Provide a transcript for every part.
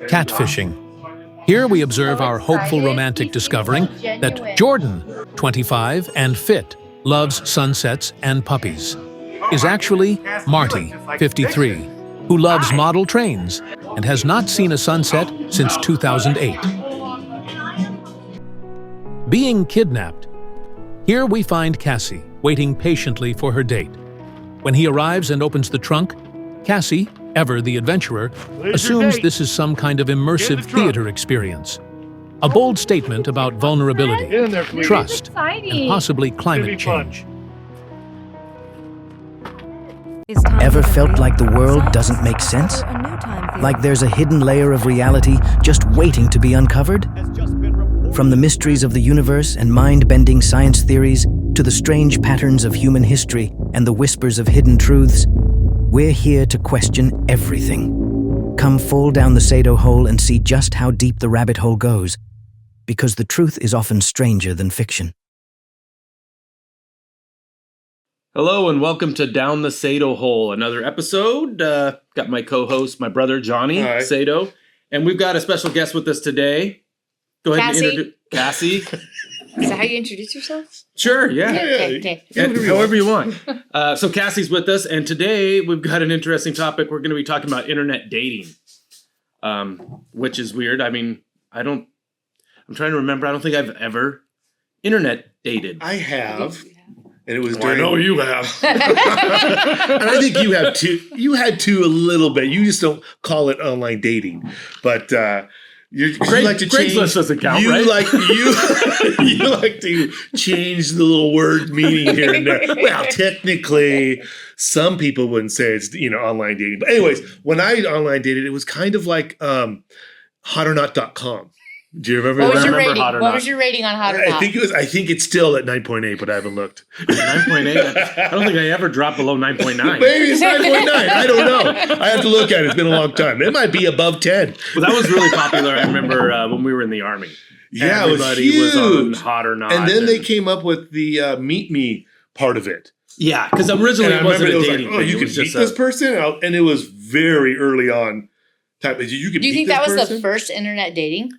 Catfishing. Here we observe our hopeful romantic discovering that Jordan, 25 and fit, loves sunsets and puppies, is actually Marty, 53, who loves model trains and has not seen a sunset since 2008. Being kidnapped. Here we find Cassie, waiting patiently for her date. When he arrives and opens the trunk, Cassie, ever the adventurer, assumes this is some kind of immersive theater experience. A bold statement about vulnerability, trust, and possibly climate change. Ever felt like the world doesn't make sense? Like there's a hidden layer of reality just waiting to be uncovered? From the mysteries of the universe and mind-bending science theories to the strange patterns of human history and the whispers of hidden truths, we're here to question everything. Come fall down the Sado Hole and see just how deep the rabbit hole goes, because the truth is often stranger than fiction. Hello and welcome to Down the Sado Hole, another episode. Got my co-host, my brother Johnny Sado, and we've got a special guest with us today. Go ahead and introduce Cassie. Is that how you introduce yourselves? Sure, yeah. Okay. However you want. So Cassie's with us, and today we've got an interesting topic. We're going to be talking about internet dating, which is weird. I mean, I'm trying to remember. I don't think I've ever internet dated. I have. And it was I know you have. And I think you have too. You had to a little bit. You just don't call it online dating. But you like to change. Craigslist doesn't count, you right? You like to change the little word meaning here and there. Well, technically, some people wouldn't say it's online dating. But anyways, when I online dated, it was kind of like hotornot.com. Do you remember? What was your remember rating? Hot or What Not. was your rating on Hot or Not? I think it's still at 9.8, but I haven't looked. 9.8? I don't think I ever dropped below 9.9. Maybe it's 9.9. I don't know. I have to look at it. It's been a long time. It might be above 10. Well, that was really popular. I remember when we were in the Army. Yeah, everybody it was huge. on Hot or Not. And then they came up with the meet me part of it. Yeah, because originally it wasn't a dating thing. You could meet this person, and it was very early on. Do Do you think that was the first internet dating?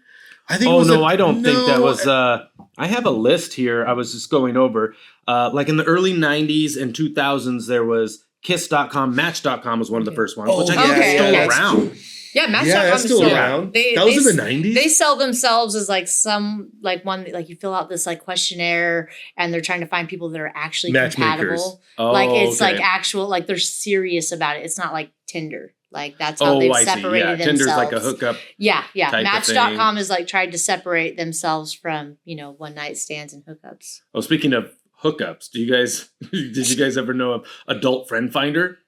I think. I don't think that was. I have a list here. I was just going over. Like in the early 90s and 2000s, there was Kiss.com. Match.com was one of the first ones, which I think is still around. Yeah, Match.com that's is still around. That was in the 90s? They sell themselves as one you fill out this questionnaire and they're trying to find people that are actually compatible. It's actual, they're serious about it. It's not like Tinder. That's how they've separated themselves. Tinder's like a hookup. Yeah. Match.com is tried to separate themselves from, one night stands and hookups. Oh, speaking of hookups, did you guys ever know of Adult Friend Finder?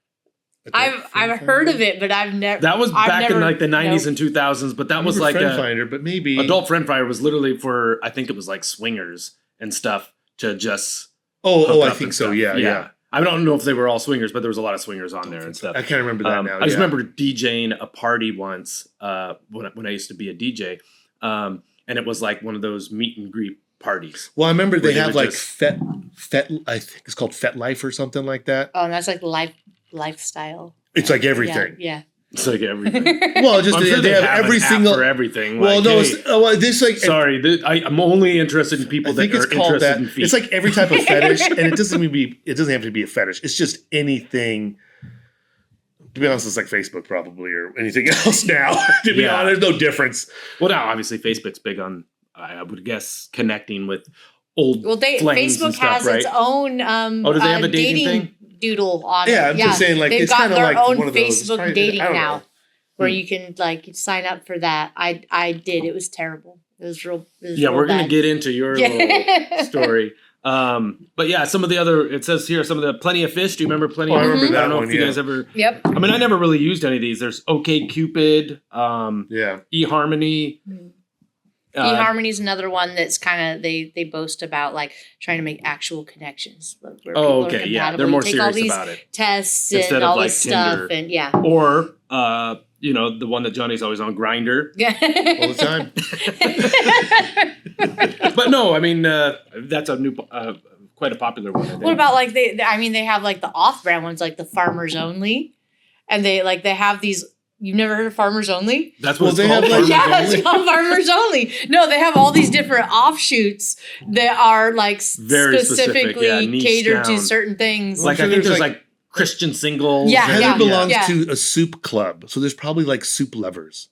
I've heard of it, but I've never. That was back in the 90s and 2000s, but that was like Friend Finder, but maybe Adult Friend Finder was literally for, I think it was like swingers and stuff to just. I think so. Yeah. I don't know if they were all swingers, but there was a lot of swingers on there and stuff. I can't remember that now. I just remember DJing a party once when I used to be a DJ, and it was like one of those meet and greet parties. Well, I remember they have Fet. I think it's called Fet Life or something like that. Oh, and that's like lifestyle. It's like everything. Yeah. It's like everything. Well, just they have every single for everything. Well, Sorry, I'm only interested in people that are interested in feet. It's like every type of fetish, and it doesn't have to be a fetish. It's just anything. To be honest, it's like Facebook probably or anything else now. To be honest, there's no difference. Well, now obviously Facebook's big on, I would guess, connecting with old. Well, Facebook and stuff, has its own. Do they have a dating thing? Doodle on it. Yeah, I'm just saying, they've it's got kind of their like own one of those Facebook dating now, where you can sign up for that. I did. It was terrible. It was real. We're gonna get into your little story. But yeah, some of the other. It says here some of the Plenty of Fish. Do you remember Plenty? I remember that I don't know one, if you guys ever. Yep. I mean, I never really used any of these. There's OkCupid. eHarmony. eHarmony is another one that's kind of they boast about trying to make actual connections. They're more serious about it. Tests instead and all of this stuff, Tinder. and or the one that Johnny's always on, Grindr. All the time. But no, I mean that's a new, quite a popular one. I think. What about they have the off-brand ones, like the Farmers Only, and they have these You've never heard of Farmers Only? That's what they called. have like It's called Farmers Only. No, they have all these different offshoots that are like Very specific, specifically niche catered to down. certain things. Like sure I think there's, there's like Christian singles. Yeah, and- Heather belongs yeah. to a soup club, so there's probably like soup lovers.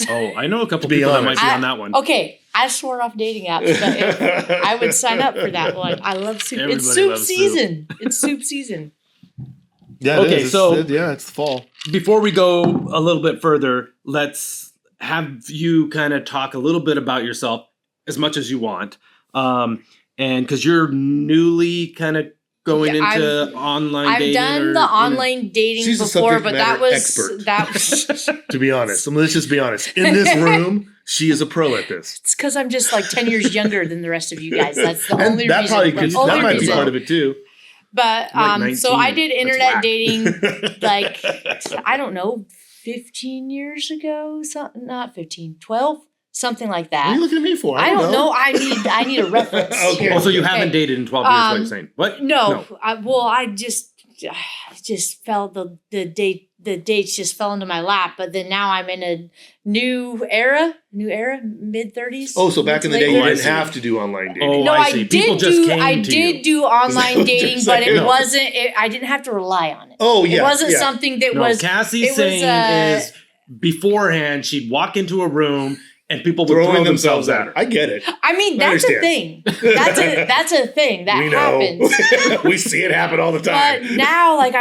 Oh, I know a couple To be people that honest. might be on that one. Okay, I swore off dating apps, but I would sign up for that one. I love soup. Everybody It's soup loves soup. season. It's soup season. Yeah. Okay, so- it's the fall. Before we go a little bit further, let's have you kind of talk a little bit about yourself as much as you want. And because you're newly kind of going Yeah, into online I've dating. done the online dating She's a before, subject but that matter was expert. that. To be honest, let's just be honest. In this room, she is a pro at this. It's because I'm just like 10 years younger than the rest of you guys. That's the And only that reason. probably The could, only that might be reason. part of it too. But Like so 19. I did That's internet whack. dating like I don't know, 15 years ago, not 15, 12, something like What are you that. looking at me for? I don't know. I need a reference. Okay. here. Also, you Okay. haven't dated in 12 years, what you're Um, saying. What? No, I just fell the dates just fell into my lap. But then now I'm in a new era, mid-30s. Oh, so back in the day, Oh, you I didn't see. have to do online dating. Oh, No, I I see. People did just do. came I to did you. do online dating, but it No. wasn't. I didn't have to rely on it. Oh, yeah. It wasn't yeah. something that No, was. Cassie's it was, saying is beforehand, she'd walk into a room and people would Throwing throw themselves at her. her. I get it. I mean, I that's a understand. thing. That's a thing that We know. happens. We see it happen all the time. But now, like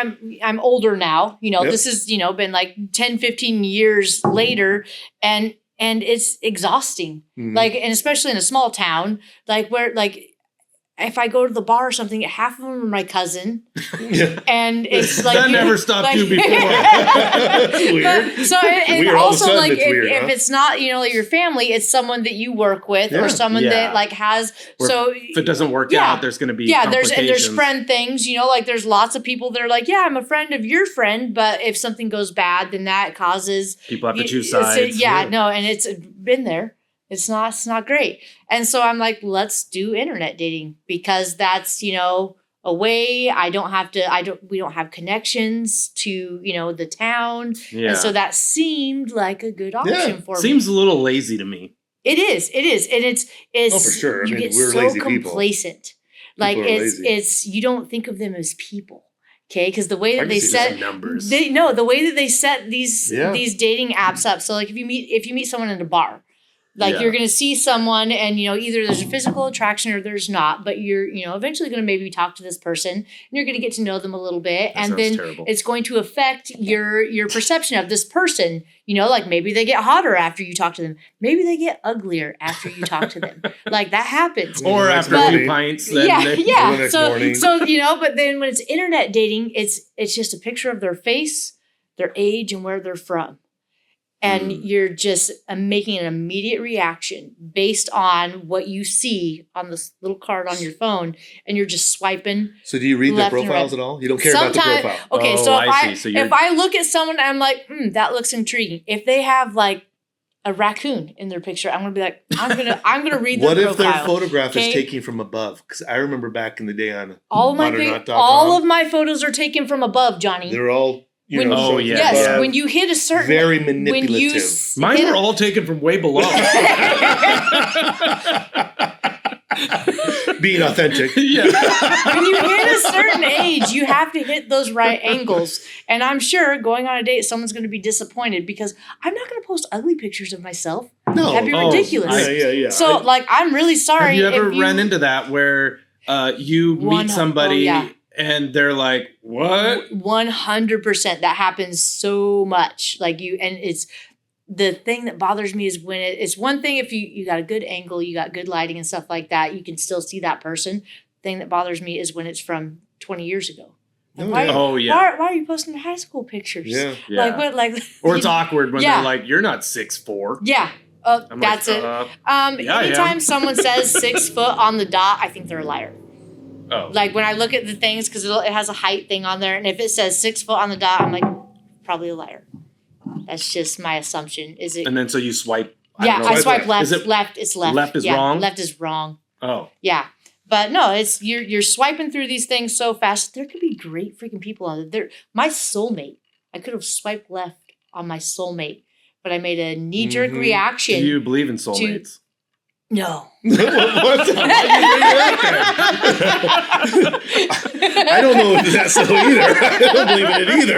I'm older now. You know, Yep. this is been like 10, 15 years later, and it's exhausting. Mhm. Like, and especially in a small town, like where like. If I go to the bar or something, half of them are my cousin, Yeah. and it's like That never stopped you before. Weird. But, so and Weird. All of a also sudden like it's weird, if huh? it's not like your family, it's someone that you work with Yeah. or someone Yeah. that like has. Or So if it doesn't work Yeah. out, there's going to be there's complications. friend things, like there's lots of people that are like, yeah, I'm a friend of your friend, but if something goes bad, then that causes People have to choose it's- sides. no, and it's been there. It's not great. And so I'm like, let's do internet dating because that's, a way we don't have connections to, the town. Yeah. And so that seemed like a good option for me. Seems a little lazy to me. It is. And it's Oh, for sure. I you mean, get we're so lazy people. complacent. Like People are it's lazy. you don't think of them as people. Okay, because the way I that can they see set some numbers. the way that they set these Yeah. these dating apps up. So like if you meet someone in a bar, like Yeah. you're gonna see someone and either there's a physical attraction or there's not, but you're eventually gonna maybe talk to this person and you're gonna get to know them a little bit, That and sounds then terrible. it's going to affect your perception of this person. Like maybe they get hotter after you talk to them, maybe they get uglier after you talk to them. Like that happens. Or The after next a few morning. pints. Then Yeah, they- The yeah. next So, morning. but then when it's internet dating, it's just a picture of their face, their age, and where they're from. And you're just making an immediate reaction based on what you see on this little card on your phone, and you're just swiping. So do you read their left and profiles right. at all? You don't care about the Sometime- profile. Okay, Oh, so I see. So you're- if I look at someone, I'm like, that looks intriguing. If they have like a raccoon in their picture, I'm gonna be like, I'm gonna read their What if their profile. photograph okay? is taken from above? Because I remember back in the day on all of my modernot.com, all of my photos are taken from above, Johnny. they're all When- Oh, shown yeah, Yes, from yeah. above. when you hit a certain Very when you manipulative. Mine hit were a- all taken from way below. being authentic. Yeah. when you hit a certain age, you have to hit those right angles. And I'm sure going on a date, someone's going to be disappointed because I'm not going to post ugly pictures of myself. No. That'd be Oh, ridiculous. Yeah. So, I'm really sorry. Have you ever if ran into that where you meet somebody yeah. and they're like, what? 100%. That happens so much. And it's the thing that bothers me is when it's one thing if you got a good angle, you got good lighting and stuff like that, you can still see that person. The thing that bothers me is when it's from 20 years ago. Like, Oh, why, yeah. Oh, yeah. why are you posting high school pictures? Yeah. Yeah. Like what? Like Or it's awkward when Yeah. they're like, you're not 6'4". yeah. I'm That's like, it. yeah, I am. Anytime someone says 6 foot on the dot, I think they're a liar. Oh. Like when I look at the things, because it has a height thing on there, and if it says 6 foot on the dot, I'm like, probably a liar. That's just my assumption. Is it? And then so you swipe. Yeah, I swipe left. Is it- left. It's left. left is Yeah, wrong? Left is wrong. Oh. Yeah, but no, it's you're swiping through these things so fast. There could be great freaking people on it. My soulmate. I could have swiped left on my soulmate, but I made a knee-jerk reaction. Do you believe in soulmates? No. What? Why you bring it up then? I don't know if that's so either. I don't believe in it either.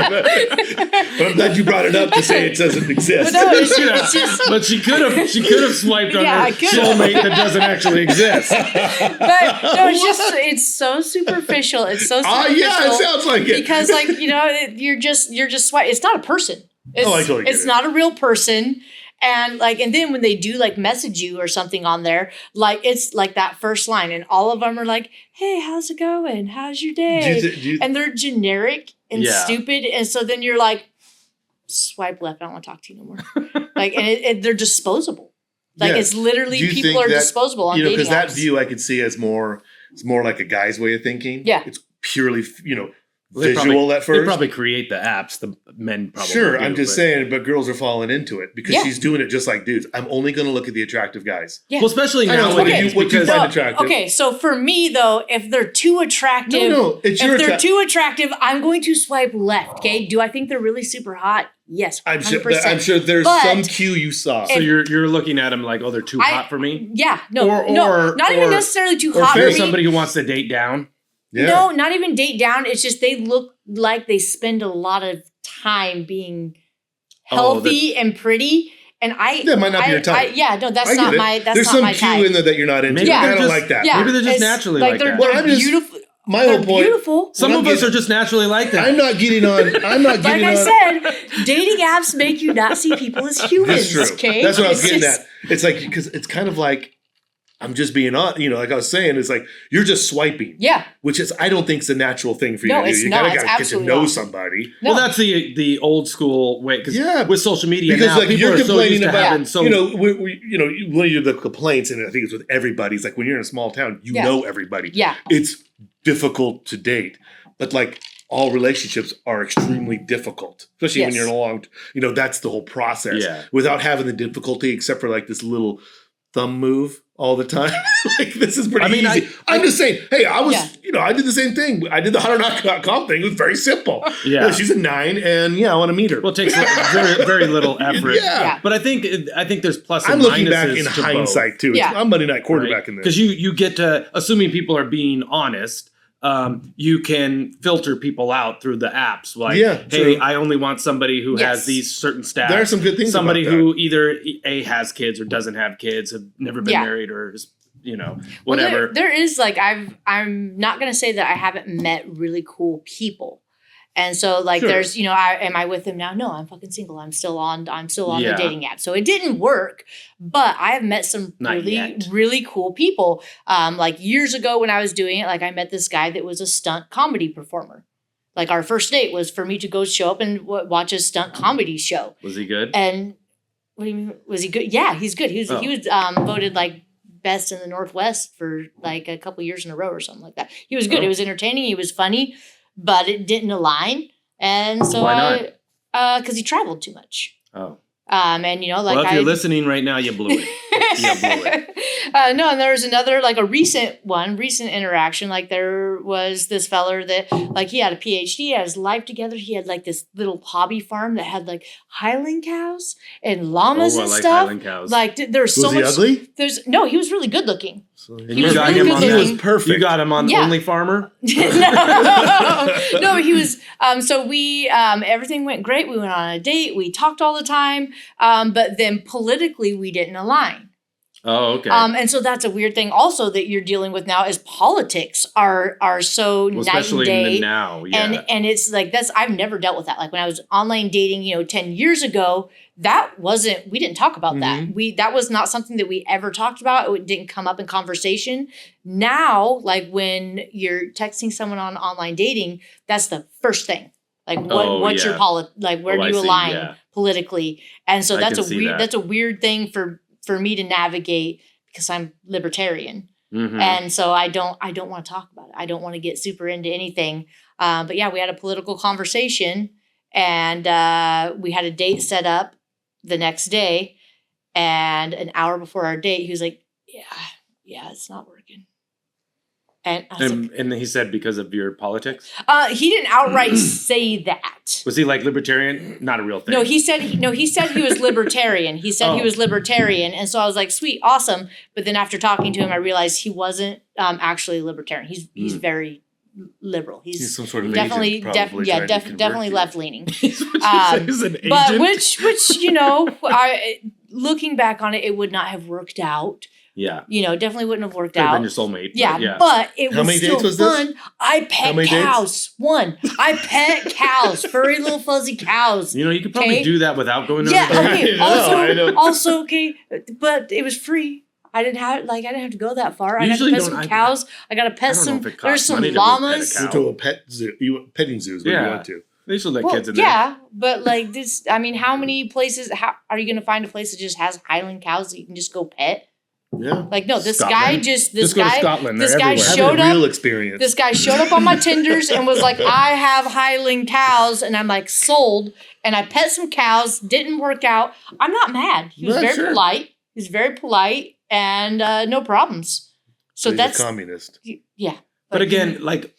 But I'm glad you brought it up to say it doesn't exist. But no, it's just But she could have swiped on Yeah, her I could've. soulmate that doesn't actually exist. but no, it's so superficial. It's so superficial. Yeah, it sounds like it. Because like, you're just it's not a person. It's, I totally get it's it. not a real person. And then when they do like message you or something on there, like it's like that first line and all of them are like, hey, how's it going? How's your day? And they're generic and stupid. And so then you're like, swipe left. I don't want to talk to you no more. Like, and they're disposable. Like it's literally people are disposable on dating because that apps. view I could see as it's more like a guy's way of thinking. Yeah. It's purely, They visual at first. They probably create the apps. The men probably Sure, do, I'm just saying, but girls are falling into it because she's doing it just like dudes. I'm only going to look at the attractive guys. Yeah. Well, especially I know, nowadays. what you because- find attractive. Okay, so for me though, if they're too attractive, it's your if they're too attractive, I'm going to swipe left. Okay, do I think they're really super hot? Yes, 100%. I'm sure there's But some cue you saw. So you're looking at them like, oh, they're too hot for me? Yeah, no, Or not even necessarily too hot Or for me. somebody who wants to date down? Yeah. No, not even date down. It's just they look like they spend a lot of time being healthy and pretty. And that might not be your type. That's not my type. There's some cue in there that you're not into. Maybe I they're don't just- like that. Yeah, Maybe they're just naturally like they're, that. They're Well, I'm just- beautiful. My They're whole point. beautiful. Some of us are just naturally like that. I'm not getting on. Like I said, dating apps make you not see people as humans. That's true. Okay, That's what I was getting at. It's like because it's kind of like I'm just being on. Like I was saying, it's like you're just swiping. Yeah. Which is I don't think is a natural thing for you to do. It's You not. gotta It's get to absolutely know not. somebody. No. Well, that's the old school way because Yeah. with social media Because now, like people you're are so complaining used to about, having so one of the complaints, and I think it's with everybody. It's like when you're in a small town, you know everybody. Yeah. It's difficult to date, but like all relationships are extremely difficult, especially when you're in a long. That's the whole process. Yeah. Without having the difficulty, except for like this little thumb move all the time. Like this is pretty easy. I'm just saying. Hey, I was. I did the same thing. I did the hunter.com thing. It was very simple. Yeah. She's a 9, and I want to meet her. Well, it takes very, very little effort. Yeah. But I think there's plus and I'm minuses looking back in to hindsight both, too. Yeah. I'm Monday night quarterback in this. because you get to, assuming people are being honest, you can filter people out through the apps. Like, hey, true. I only want somebody who has Yes. these certain stats. There are some good things Somebody about that. who either has kids or doesn't have kids, have never been married or is, whatever. Well, there is like I'm not gonna say that I haven't met really cool people. And so like there's, am I with him now? No, I'm fucking single. I'm still on the dating app. So it didn't work, but I have met some really cool people. Like years ago when I was doing it, like I met this guy that was a stunt comedy performer. Like our first date was for me to go show up and watch a stunt comedy show. Was he good? And what do you mean? Was he good? Yeah, he's good. He was voted like best in the Northwest for like a couple years in a row or something like that. He was good. It was entertaining. He was funny, but it didn't align. And so because he traveled too much. Oh. And like if you're listening right now, you blew it. You blew it. No, and there was another, like a recent interaction. Like there was this feller that like he had a PhD, he had his life together. He had like this little hobby farm that had like Highland cows and llamas and like stuff. Highland cows. Like there's so much. Was he ugly? He was really good looking. And He was really good He looking. was perfect. You got him on Only Farmer? No, he was. So we, everything went great. We went on a date. We talked all the time. But then politically, we didn't align. Oh, okay. And so that's a weird thing also that you're dealing with now is politics are so night and especially day. in the now, yeah. And it's like I've never dealt with that. Like when I was online dating, 10 years ago, we didn't talk about that. That was not something that we ever talked about. It didn't come up in conversation. Now, like when you're texting someone on online dating, that's the first thing. Like what's your where do you align politically? And so that's a weird thing for me to navigate because I'm libertarian. Mm-hmm. And so I don't want to talk about it. I don't want to get super into anything. But yeah, we had a political conversation and we had a date set up the next day. And an hour before our date, he was like, yeah, it's not working. And I was like, And he said because of your politics? he didn't outright say that. Was he like libertarian? Not a real thing. No, he said he was libertarian. He said he was libertarian, and so I was like, sweet, awesome. But then after talking to him, I realized he wasn't actually libertarian. He's very liberal. He's some sort of definitely agent, probably trying to convert definitely you. left leaning. He's an agent. But which looking back on it, it would not have worked out. Yeah. Definitely wouldn't have worked Could have out. been your soulmate. Yeah, but it How was many still dates was this? fun. I pet cows. One. I pet cows. Furry little fuzzy cows. You could probably do that without going to Yeah, the okay. I know. Also, okay, but it was free. I didn't have to go that far. I got to Usually pet some cows. I got to pet don't know some. if it costs There's some money to go pet a llamas. cow. You to a pet zoo, petting zoos where you went to. They should let kids in there. Yeah, but like this, I mean, how many places? How are you going to find a place that just has Highland cows that you can just go pet? Yeah. Like no, this Scotland. guy Just go to Scotland. This They're guy everywhere. showed Having a real up. experience. This guy showed up on my Tinders and was like, "I have Highland cows," and I'm like, "Sold." And I pet some cows. Didn't work out. I'm not mad. He was Yeah, very sure. polite. He's very polite and no problems. So He's that's a communist. yeah. But again, like,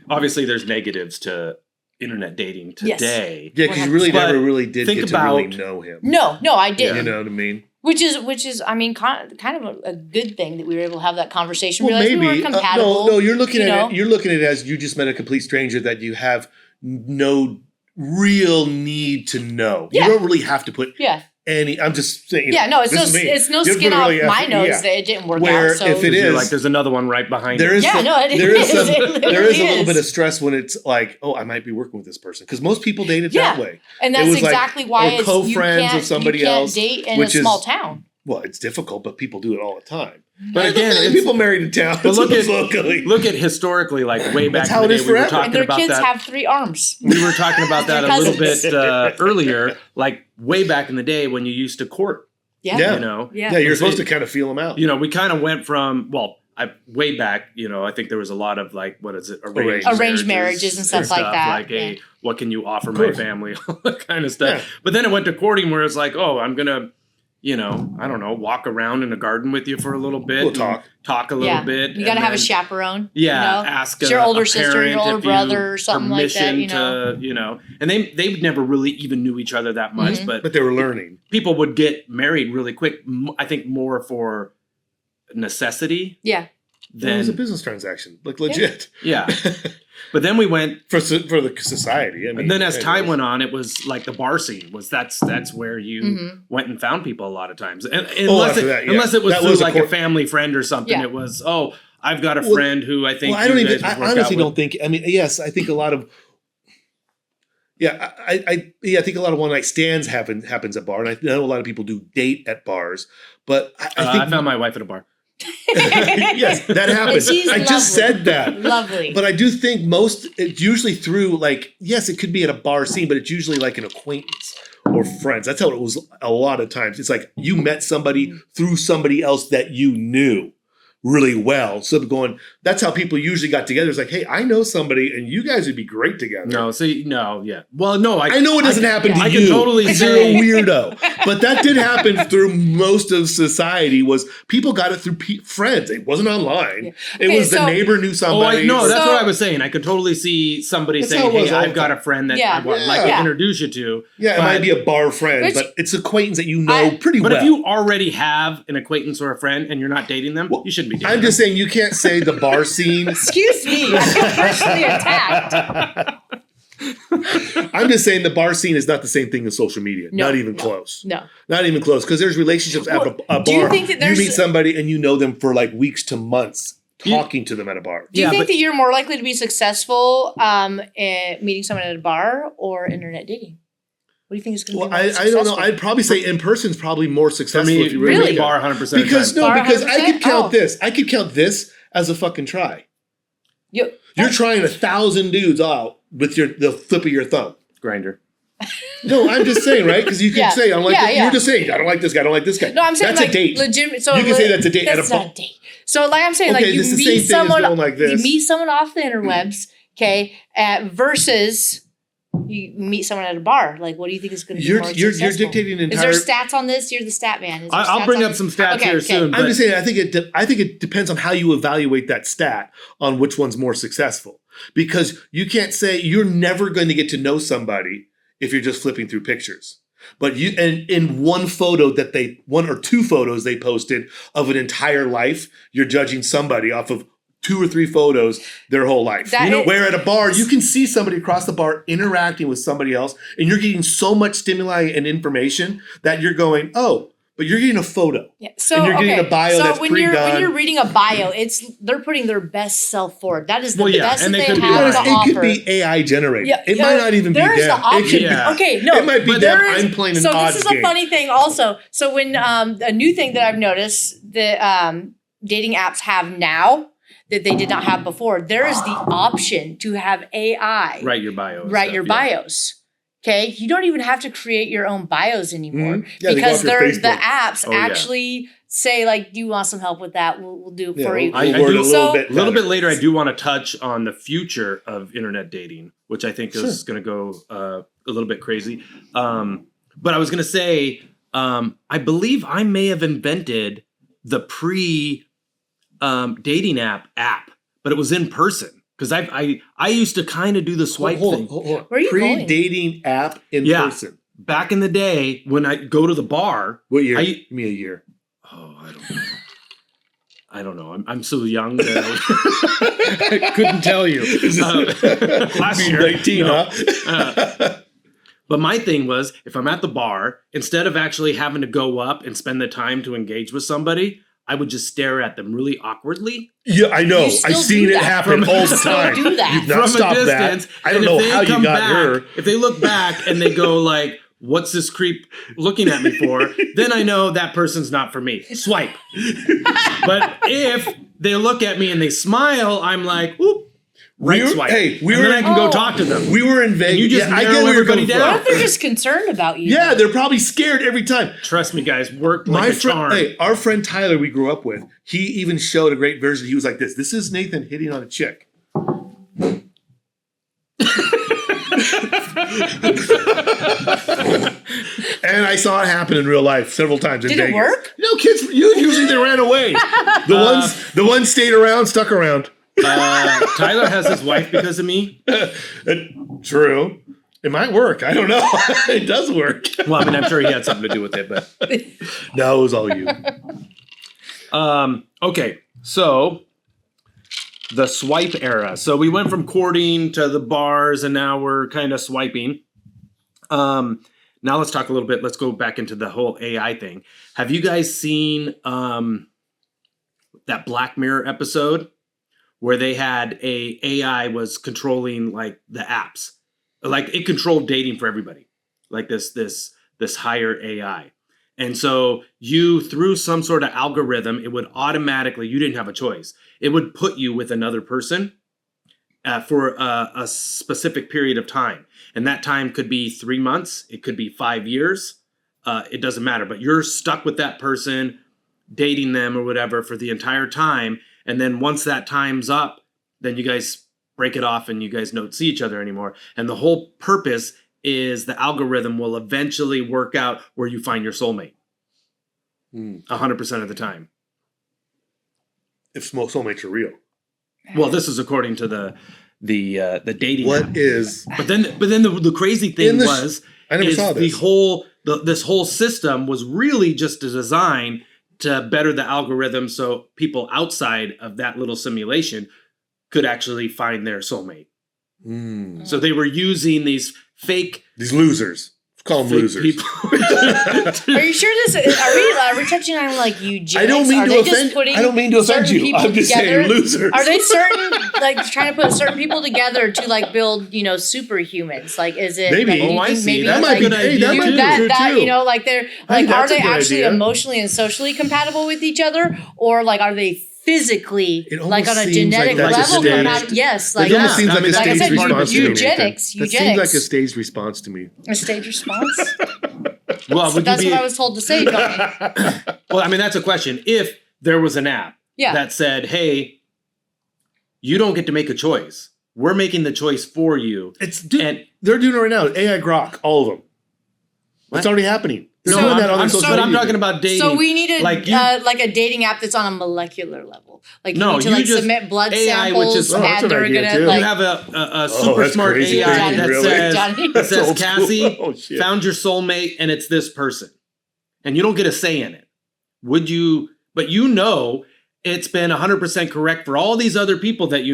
obviously there's negatives to internet dating today. Yeah, because you really But never really did think get to really about- know him. no, I didn't. You know what I mean? Which is, I mean, kind of a good thing that we were able to have that conversation. Well, Realize maybe. we were compatible. No, you're looking you at know? it. You're looking at it as you just met a complete stranger that you have no real need to know. Yeah. You don't really have to put Yeah. any. I'm just saying. Yeah, no, it's this is me. it's no You skin put off really my effort- nose yeah. that it didn't work Where out. So if it You're is- like, there's another one right behind There you. is Yeah, some, no, it there is is. some, It there is a literally little bit is. of stress when it's like, oh, I might be working with this person because most people date it Yeah. that way. and it that's was like- exactly why or it's, co-friends with somebody you can't else, date in a which is- small town. Well, it's difficult, but people do it all the time. But again, There's it's- people married in town. But look at locally. historically, like way back That's how in the it day, is we were forever. talking And their about kids that. have 3 arms. We were talking about that They're a little cousins. bit earlier, like way back in the day when you used to court. Yeah. Yeah. You know, Yeah. Yeah, you're supposed to kind of feel them out. we kind of went from way back. I think there was a lot of like, what is it, Arranged marriages and stuff like that, Like, yeah. hey, what can you offer my family? All that kind of stuff. Yeah. But then it went to courting where it's like, oh, I'm gonna, I don't know, walk around in a garden with you for a little bit. We'll talk a little bit. You got to and have a then- chaperone. Yeah, you know? ask It's your older sister, parent your older if you brother, or something like that. permission to, and they never really even knew each other that much, Mm-hmm. But they were learning. people would get married really quick. I think more for necessity Yeah. It was a than business transaction, like legit. yeah. But then we went, for the society. I mean, and then as time anyways. went on, it was like the bar scene was that's where you Mm-hmm. went and found people a lot of times, and after that, yeah. unless it was That through was a like a court- family friend or something. Yeah. It was I've got a friend who I think. Well, I don't you even. guys would I work honestly out don't with. think. I mean, yes, I think a lot of. Yeah, I think a lot of one night stands happens at bar, and I know a lot of people do date at bars, but I I think found my wife at a bar. yes, that happens. she's I just lovely. said that. Lovely. But I do think it's usually through like, yes, it could be at a bar scene, but it's usually like an acquaintance or friends. That's how it was a lot of times. It's like you met somebody through somebody else that you knew really well. So that's how people usually got together. It's like, hey, I know somebody and you guys would be great together. Yeah. Well, no, I know it doesn't happen to I you. can totally you're say- a weirdo. But that did happen through most of society. Was people got it through friends. It wasn't online. It Okay, was the so- neighbor knew somebody. No, that's So- what I was saying. I could totally see somebody That's how saying, it was "Hey, all I've the got time. a friend that Yeah. I would like to Yeah. introduce you to." Yeah, it But- might be a bar friend, Which- but it's acquaintance that you know pretty But well. if you already have an acquaintance or a friend and you're not dating them, Well, you shouldn't be dating I'm them. just saying you can't say the bar scene. Excuse me. I feel personally attacked. I'm just saying the bar scene is not the same thing as social media. No, not even no, close. No. Not even close. Because there's relationships at Well, a bar. do you think that there's- meet somebody and you know them for like weeks to months talking to them at a bar. Do you Yeah, think but- that you're more likely to be successful meeting someone at a bar or internet dating? What do you think is going to Well, be more I successful? don't know. I'd probably say in person is probably more For successful me, if you really Really? go. bar 100% Because of the no, time. Bar because I could 100%? count Oh. this. I could count this as a fucking try. You- You're trying 1,000 dudes out with the flip of your thumb. Grinder. No, I'm just saying, right? Because you can Yeah. say, "I'm like," Yeah, yeah. you're just saying, "I don't like this guy. I don't like this guy." No, I'm saying that's like a date. legitimate. So You can say that's a date at a That's bar. not a date. So like I'm saying, Okay, like you it's the same meet thing as someone, going like this. you meet someone off the interwebs, okay, versus You meet someone at a bar. Like, what do you think is going to be more You're successful? dictating an Is entire. there stats on this? You're the stat man. Is there I'll stats bring on up this? some stats here soon. I'm just saying. I think it depends on how you evaluate that stat on which one's more successful. Because you can't say you're never going to get to know somebody if you're just flipping through pictures. But in one or two photos they posted of an entire life, you're judging somebody off of 2 or 3 photos their whole life. Where at a bar, you can see somebody across the bar interacting with somebody else, and you're getting so much stimuli and information that you're going, oh, but you're getting a photo. Yeah. So and you're getting a bio that's when you're reading a bio, they're putting their best self forward. That is the best and that they they could be have to lying. It offer. could be AI generated. Yeah, it might not even be there is them. the option. It No, it might be but them. there is- I'm playing an so odds this is a game. funny thing also. So when a new thing that I've noticed that dating apps have now that they did not have before, there is the option to have AI Write your bio. and write stuff, your yeah. bios. Okay, you don't even have to create your own bios anymore Yeah, they because go off your the Facebook. apps Oh, yeah. actually say like, "Do you want some help with that? We'll do it for you." I We'll word do- it a So- bit A little better. bit later, I do want to touch on the future of internet dating, which I think is going to go a little bit crazy. But I was going to say, I believe I may have invented the dating app, but it was in person because I used to kind of do the swipe thing. Hold on. Where are you going? Pre-dating app in Yeah. person. Back in the day when I go to the bar. What year? I- Give me a year. Oh, I don't know. I'm so young that I couldn't tell you. Last year. 19, No. huh? But my thing was, if I'm at the bar, instead of actually having to go up and spend the time to engage with somebody, I would just stare at them really awkwardly Yeah, I know. You still I've seen do it that. happen all the time. do that. You've not from a stopped distance. that. I don't And know if they how you come got back, her. If they look back and they go like, "What's this creep looking at me for?" Then I know that person's not for me. Swipe. But if they look at me and they smile, I'm like, "Oop." Right swipe. Hey, we and were then I can go talk to them. We were in Vegas. you just I narrow get where you're everybody coming down. What if they're just concerned about you? Yeah, they're probably scared every time. Trust me, guys, work like a charm. Hey, our friend Tyler, we grew up with, he even showed a great version. He was like this. This is Nathan hitting on a chick. And I saw it happen in real life several times in Did it Vegas. work? No, kids usually they ran away. The ones stayed around, stuck around. Tyler has his wife because of me. True. It might work. I don't know. It does work. Well, I mean, I'm sure he had something to do with it, but No, it was all you. okay. So the swipe era. So we went from courting to the bars, and now we're kind of swiping. Now let's talk a little bit. Let's go back into the whole AI thing. Have you guys seen that Black Mirror episode where they had a AI was controlling like the apps? Like it controlled dating for everybody, like this higher AI. And so you, through some sort of algorithm, it would automatically, you didn't have a choice. It would put you with another person for a specific period of time. And that time could be 3 months. It could be 5 years. It doesn't matter, but you're stuck with that person, dating them or whatever for the entire time. And then once that time's up, then you guys break it off and you guys don't see each other anymore. And the whole purpose is the algorithm will eventually work out where you find your soulmate. 100% of the time. If soulmates are real. Well, this is according to the dating app. What is But then the crazy thing was I never is saw this. this whole system was really just a design to better the algorithm so people outside of that little simulation could actually find their soulmate. So they were using these fake These losers. Call them losers. people. Are you sure this? Are we touching on like eugenics? I don't mean Are to they offend. just putting I don't mean to offend certain you. people I'm just together? saying losers. Are they trying to put certain people together to like build superhumans? Like, is it? Maybe. Like, do you Oh, I think see. maybe That might like, be good. Hey, that might be true, that too. like they're I think like, are that's a they good actually idea. emotionally and socially compatible with each other, or like are they physically It like almost on a seems like genetic that's a level? staged- Compatible? Yes, like It almost seems like a like I staged said, response to me. eugenics. That seems like a staged response to me. A stage response. Well, would That's you be, what I was told to say. Johnny. well, I mean, that's a question. If there was an app Yeah. that said, "Hey, you don't get to make a choice. We're making the choice for you. They're doing it right now. AI Grok, all of them. It's already happening. They're doing that on social media. I'm talking about dating. So we need like a dating app that's on a molecular level. Like you need to like submit blood samples, and they're gonna like. You have a super smart AI that says Cassie found your soulmate, and it's this person, and you don't get a say in it. Would you? But it's been 100% correct for all these other people that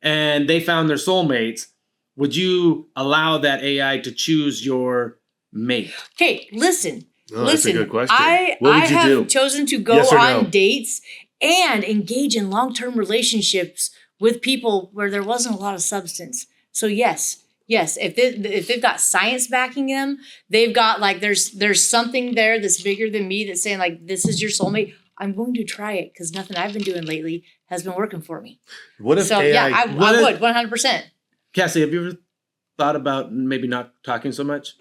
and they found their soulmates. Would you allow that AI to choose your mate? Okay, listen. That's a good question. I have chosen to go on dates and engage in long-term relationships with people where there wasn't a lot of substance. So yes, if they've got science backing them, they've got like there's something there that's bigger than me that's saying like this is your soulmate. I'm going to try it because nothing I've been doing lately has been working for me. What if AI? Yeah, I would 100%. Cassie, have you ever thought about maybe not talking so much?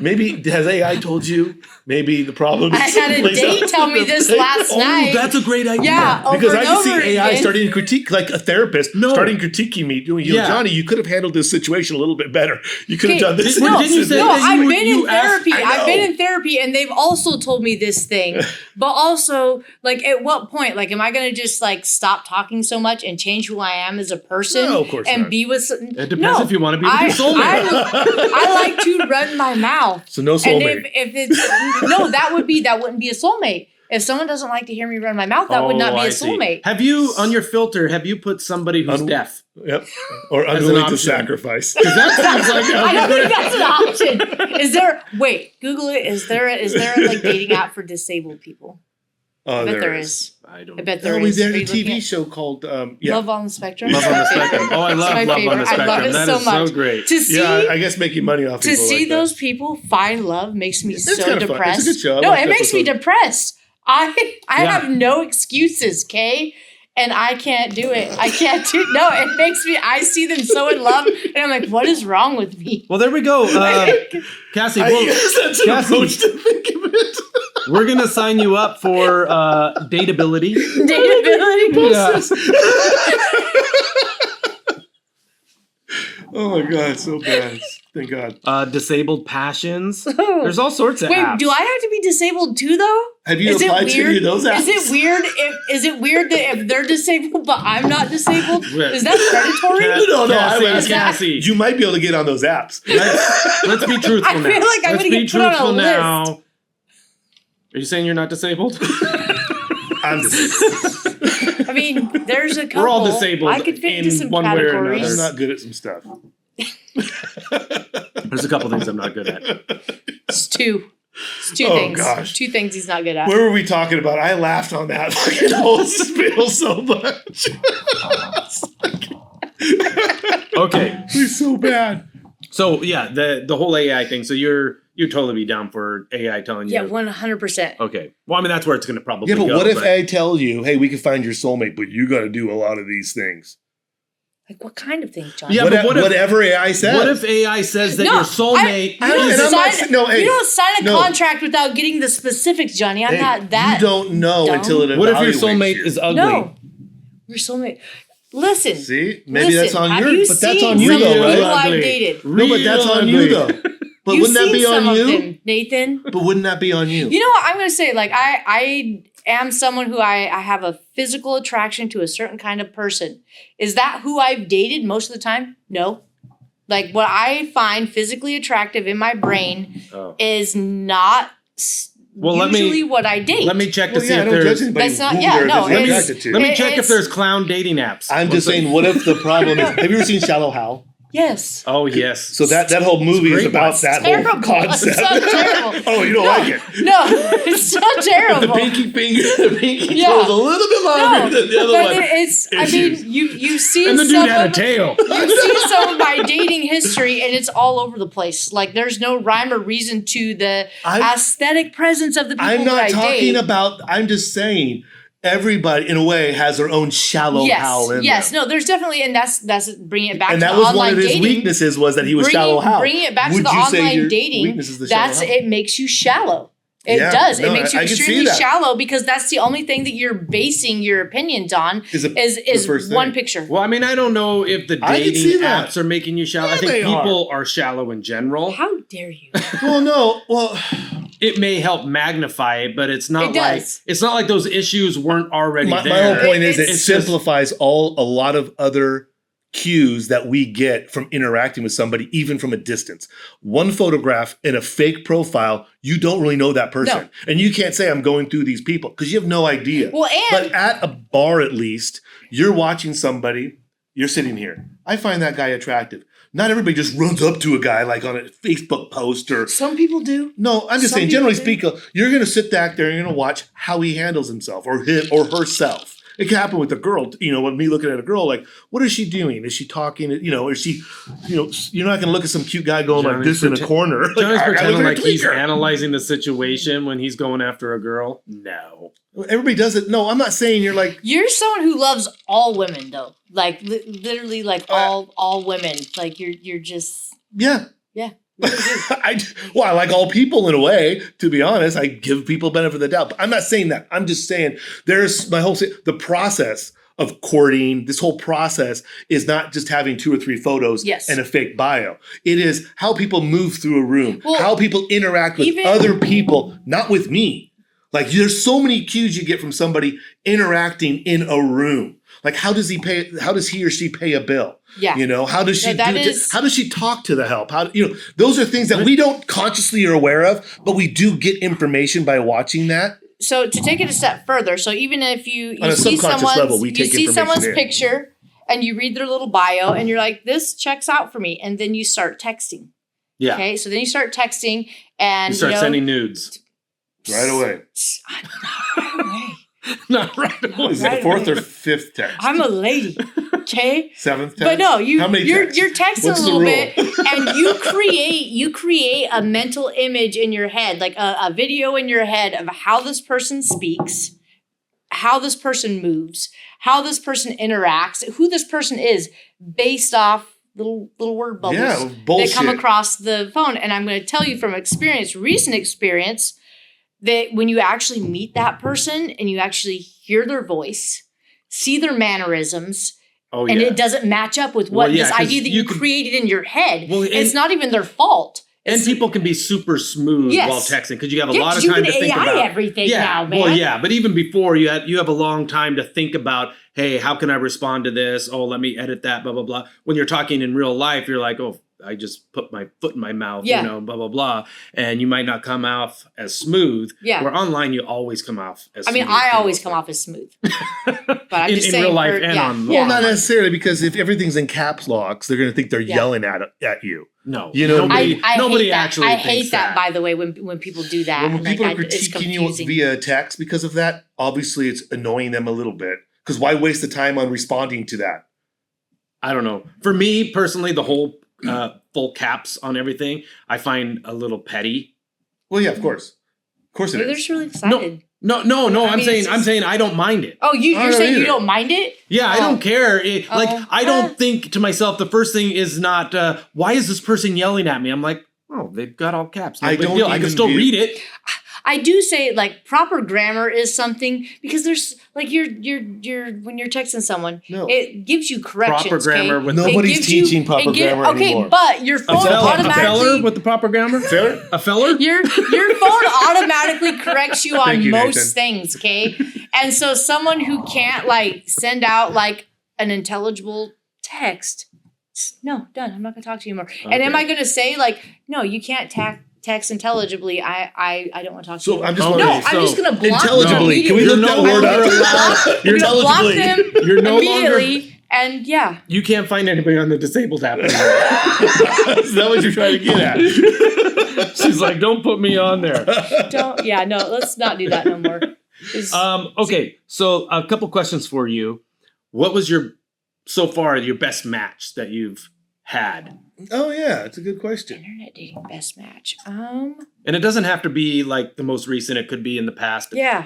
Maybe has AI told you? Maybe the problem is. I had a date tell me this last night. That's a great idea. Yeah, because I can see AI starting to critique, like a therapist starting critiquing me. Johnny, you could have handled this situation a little bit better. You could have done this. Didn't you say that I've been in therapy. I've been in therapy, and they've also told me this thing. But also, like, at what point? Like, am I going to just like stop talking so much and change who I am as a person? No, of course and not. be with. It depends if you want to be with your soulmate. I like to run my mouth. So no soulmate. And if it's that wouldn't be a soulmate. If someone doesn't like to hear me run my mouth, that would not be a soulmate. Have you on your filter? Have you put somebody who's deaf? Yep. Or unwilling to sacrifice. That sounds like I don't think that's an option. Is there? Wait, Google it. Is there a like dating app for disabled people? Oh, I bet there is. I don't. I bet there is. There's a TV show called Love on the Spectrum. Love on the Spectrum. Oh, I love Love on the Spectrum. I love it that so is much. So great. To see, I guess making money off to people see like those that. people find love makes me so depressed. It's a good show. No, it makes me depressed. I have no excuses, Kay, and I can't do it. It makes me. I see them so in love, and I'm like, what is wrong with me? Well, there we go, Cassie. I guess that's an approach to think of it. We're gonna sign you up for dateability. Dateability. Oh my God, so bad. Thank God. Disabled passions. There's all sorts of apps. Wait, do I have to be disabled too, though? Have you applied to any of those apps? Is it weird that if they're disabled but I'm not disabled? Is that predatory? No, Cassie. You might be able to get on those apps. Let's be truthful now. I feel like I'm going to get put on a list. Are you saying you're not disabled? I'm disabled. I mean, there's a couple. We're all disabled. I could fit into some one way or another. I'm not good at some stuff. There's a couple things I'm not good at. It's two things. Gosh. 2 things he's not good at. Where were we talking about? I laughed on that fucking whole spiel so much. Okay. He's so bad. So yeah, the whole AI thing. So you'd totally be down for AI telling you. Yeah, 100%. Okay. Well, I mean, that's where it's going to probably go. Yeah, but what if I tell you, hey, we can find your soulmate, but you got to do a lot of these things? Like what kind of things, John? Yeah, whatever AI says. What if AI says that your soulmate... You don't sign a contract without getting the specifics, Johnny. I'm not that You don't know dumb. until it evaluates. What if your soulmate is ugly? No. Your soulmate... Listen. See? Maybe that's on you. But that's on you, though, right? I've dated. No, but that's on you, though. But wouldn't that be on you? Nathan? But wouldn't that be on you? You know what? I'm going to say, like, I am someone who I have a physical attraction to a certain kind of person. Is that who I've dated most of the time? No. Like, what I find physically attractive in my brain is not usually what I date. Let me check to see if there's... Let me check if there's clown dating apps. I'm just saying, what if the problem is... Have you ever seen Shallow Hal? Yes. Oh, yes. So that whole movie is about that whole concept. It's so terrible. Oh, you don't like it? No, it's so terrible. The pinky toe is a little bit longer than the other one. I mean, you see and the dude had a tail. You see some of my dating history, and it's all over the place. Like, there's no rhyme or reason to the aesthetic presence of the people I'm not that I talking date. about, I'm just saying... Everybody, in a way, has their own shallow Hal in them. No, there's definitely, and that's bringing it back to the online dating. And that was one of his weaknesses, was that he was shallow Hal. Bringing it back to the online dating, it makes you shallow. It does. It No, makes you I can see extremely that. shallow because that's the only thing that you're basing your opinions on Is is one picture. Well, I mean, I don't know if the I can see dating that. apps are making you shallow. Yeah, I think they people are shallow in general. How dare you? Well, no. Well, It may help magnify it, but it's not It like does. it's not like those issues weren't already my there. whole point is it It's just- simplifies a lot of other cues that we get from interacting with somebody, even from a distance. One photograph in a fake profile, you don't really know that person. No. And you can't say, I'm going through these people, because you have no idea. Well, and But at a bar, at least, you're watching somebody, you're sitting here. I find that guy attractive. Not everybody just runs up to a guy like on a Facebook post or. some people do. No, I'm just Some saying, generally people speaking, you're going to sit back there and you're going to watch how he handles himself or him or herself. It can happen with a girl, when me looking at a girl, like, what is she doing? Is she talking? Is she, you're not going to look at some cute guy going like this in a corner. Johnny's Like, pretending look at like he's tweaker. analyzing the situation when he's going after a girl. No. Everybody does it. No, I'm not saying you're like, You're someone who loves all women, though. Like literally, like all women. Like you're just yeah. yeah. I like all people in a way, to be honest. I give people benefit of the doubt. But I'm not saying that. I'm just saying there's the process of courting, this whole process is not just having 2 or 3 photos Yes. and a fake bio. It is how people move through a room, Well, how people interact with even- other people, not with me. Like there's so many cues you get from somebody interacting in a room. Like how does he or she pay a bill? Yeah. How does she that is- how does she talk to the help? Those are things that we don't consciously are aware of, but we do get information by watching that. So to take it a step further, so even if you On a see subconscious level, we take information someone's in. picture and you read their little bio and you're like, this checks out for me, and then you start texting. Yeah. Okay, so then you start texting and You start sending nudes. Right away. Not right away. Is it the 4th or 5th text? I'm a lady. Okay. 7th text? But no, How many you're texts? texting What's a the little rule? bit, and you create a mental image in your head, like a video in your head of how this person speaks, how this person moves, how this person interacts, who this person is, based off little word bubbles Yeah, bullshit. that come across the phone. And I'm going to tell you from recent experience, that when you actually meet that person and you actually hear their voice, see their mannerisms. Oh, And yeah. it doesn't match up with what Well, yeah, this 'cause idea that you can- created in your head. Well, and- it's not even their fault. And It's- people can be super smooth Yes. while texting because you have a Yeah, lot 'cause of you time can to think AI about everything now, man. Well, yeah, but even before you have a long time to think about, hey, how can I respond to this? Oh, let me edit that, blah blah blah. When you're talking in real life, you're like, oh, I just put my foot in my mouth, Yeah. blah blah blah, and you might not come off as smooth. Yeah. Where online you always come off as. I mean, smooth I for always most come of it. off as smooth. But I'm In- just in saying real life for- and yeah, on- yeah. Well, not necessarily, because if everything's in caps locks, they're going to think they're Yeah. yelling at you. No, You know what I nobody, I nobody hate that. actually. I thinks hate that, by the way, when people do that. When and, people are it's critiquing you confusing. via text because of that, obviously it's annoying them a little bit. Because why waste the time on responding to that? I don't know. For me personally, the whole full caps on everything, I find a little petty. Well, yeah, of course it They're is. just really excited. No. I I'm mean, saying it's just- I don't mind it. Oh, I you're don't saying you either. don't mind it? Yeah, I Oh. don't care. Like Oh. I don't think to myself. The first thing is not why is this person yelling at me? I'm like, oh, they've got all caps. No I big don't deal. I can even still view- read it. I do say like proper grammar is something because there's like you're when you're texting someone, No. it gives you corrections. Proper grammar okay? with It Nobody's gives you- teaching proper it gi- grammar Okay, anymore. but your phone A feller automatically with the proper grammar. Feller? A feller. your phone automatically corrects you on Thank you, most Nathan. things, okay? And so someone who can't like send out like an intelligible text, no, done. I'm not gonna talk to you anymore. And am Okay. I gonna say like, no, you can't text intelligibly? I don't want to talk to you. So I'm just Okay, no, wondering. I'm just so gonna block Intelligibly. Can we You're look no that word longer up? allowed- I'm gonna block Intelligibly. them You're no immediately. And yeah, You can't find anybody on the disabled app anymore. Is that what you're trying to get at? She's like, don't put me on there. don't. Yeah, no, let's not do that no more. It's- Okay, so a couple questions for you. What was your best match that you've had? Oh, yeah. It's a good question. Internet dating best match. And it doesn't have to be like the most recent. It could be in the past. Yeah.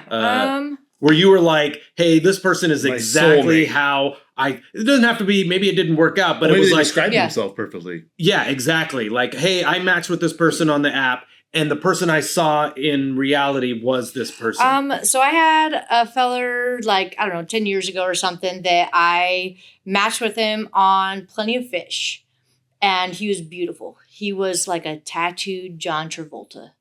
Where you were like, hey, this person is My exactly soulmate. how it doesn't have to be, maybe it didn't work out, but Maybe it was they like, described Yeah. himself perfectly. yeah, exactly. Like, hey, I matched with this person on the app and the person I saw in reality was this person? So I had a feller, like, I don't know, 10 years ago or something, that I matched with him on Plenty of Fish. And he was beautiful. He was like a tattooed John Travolta.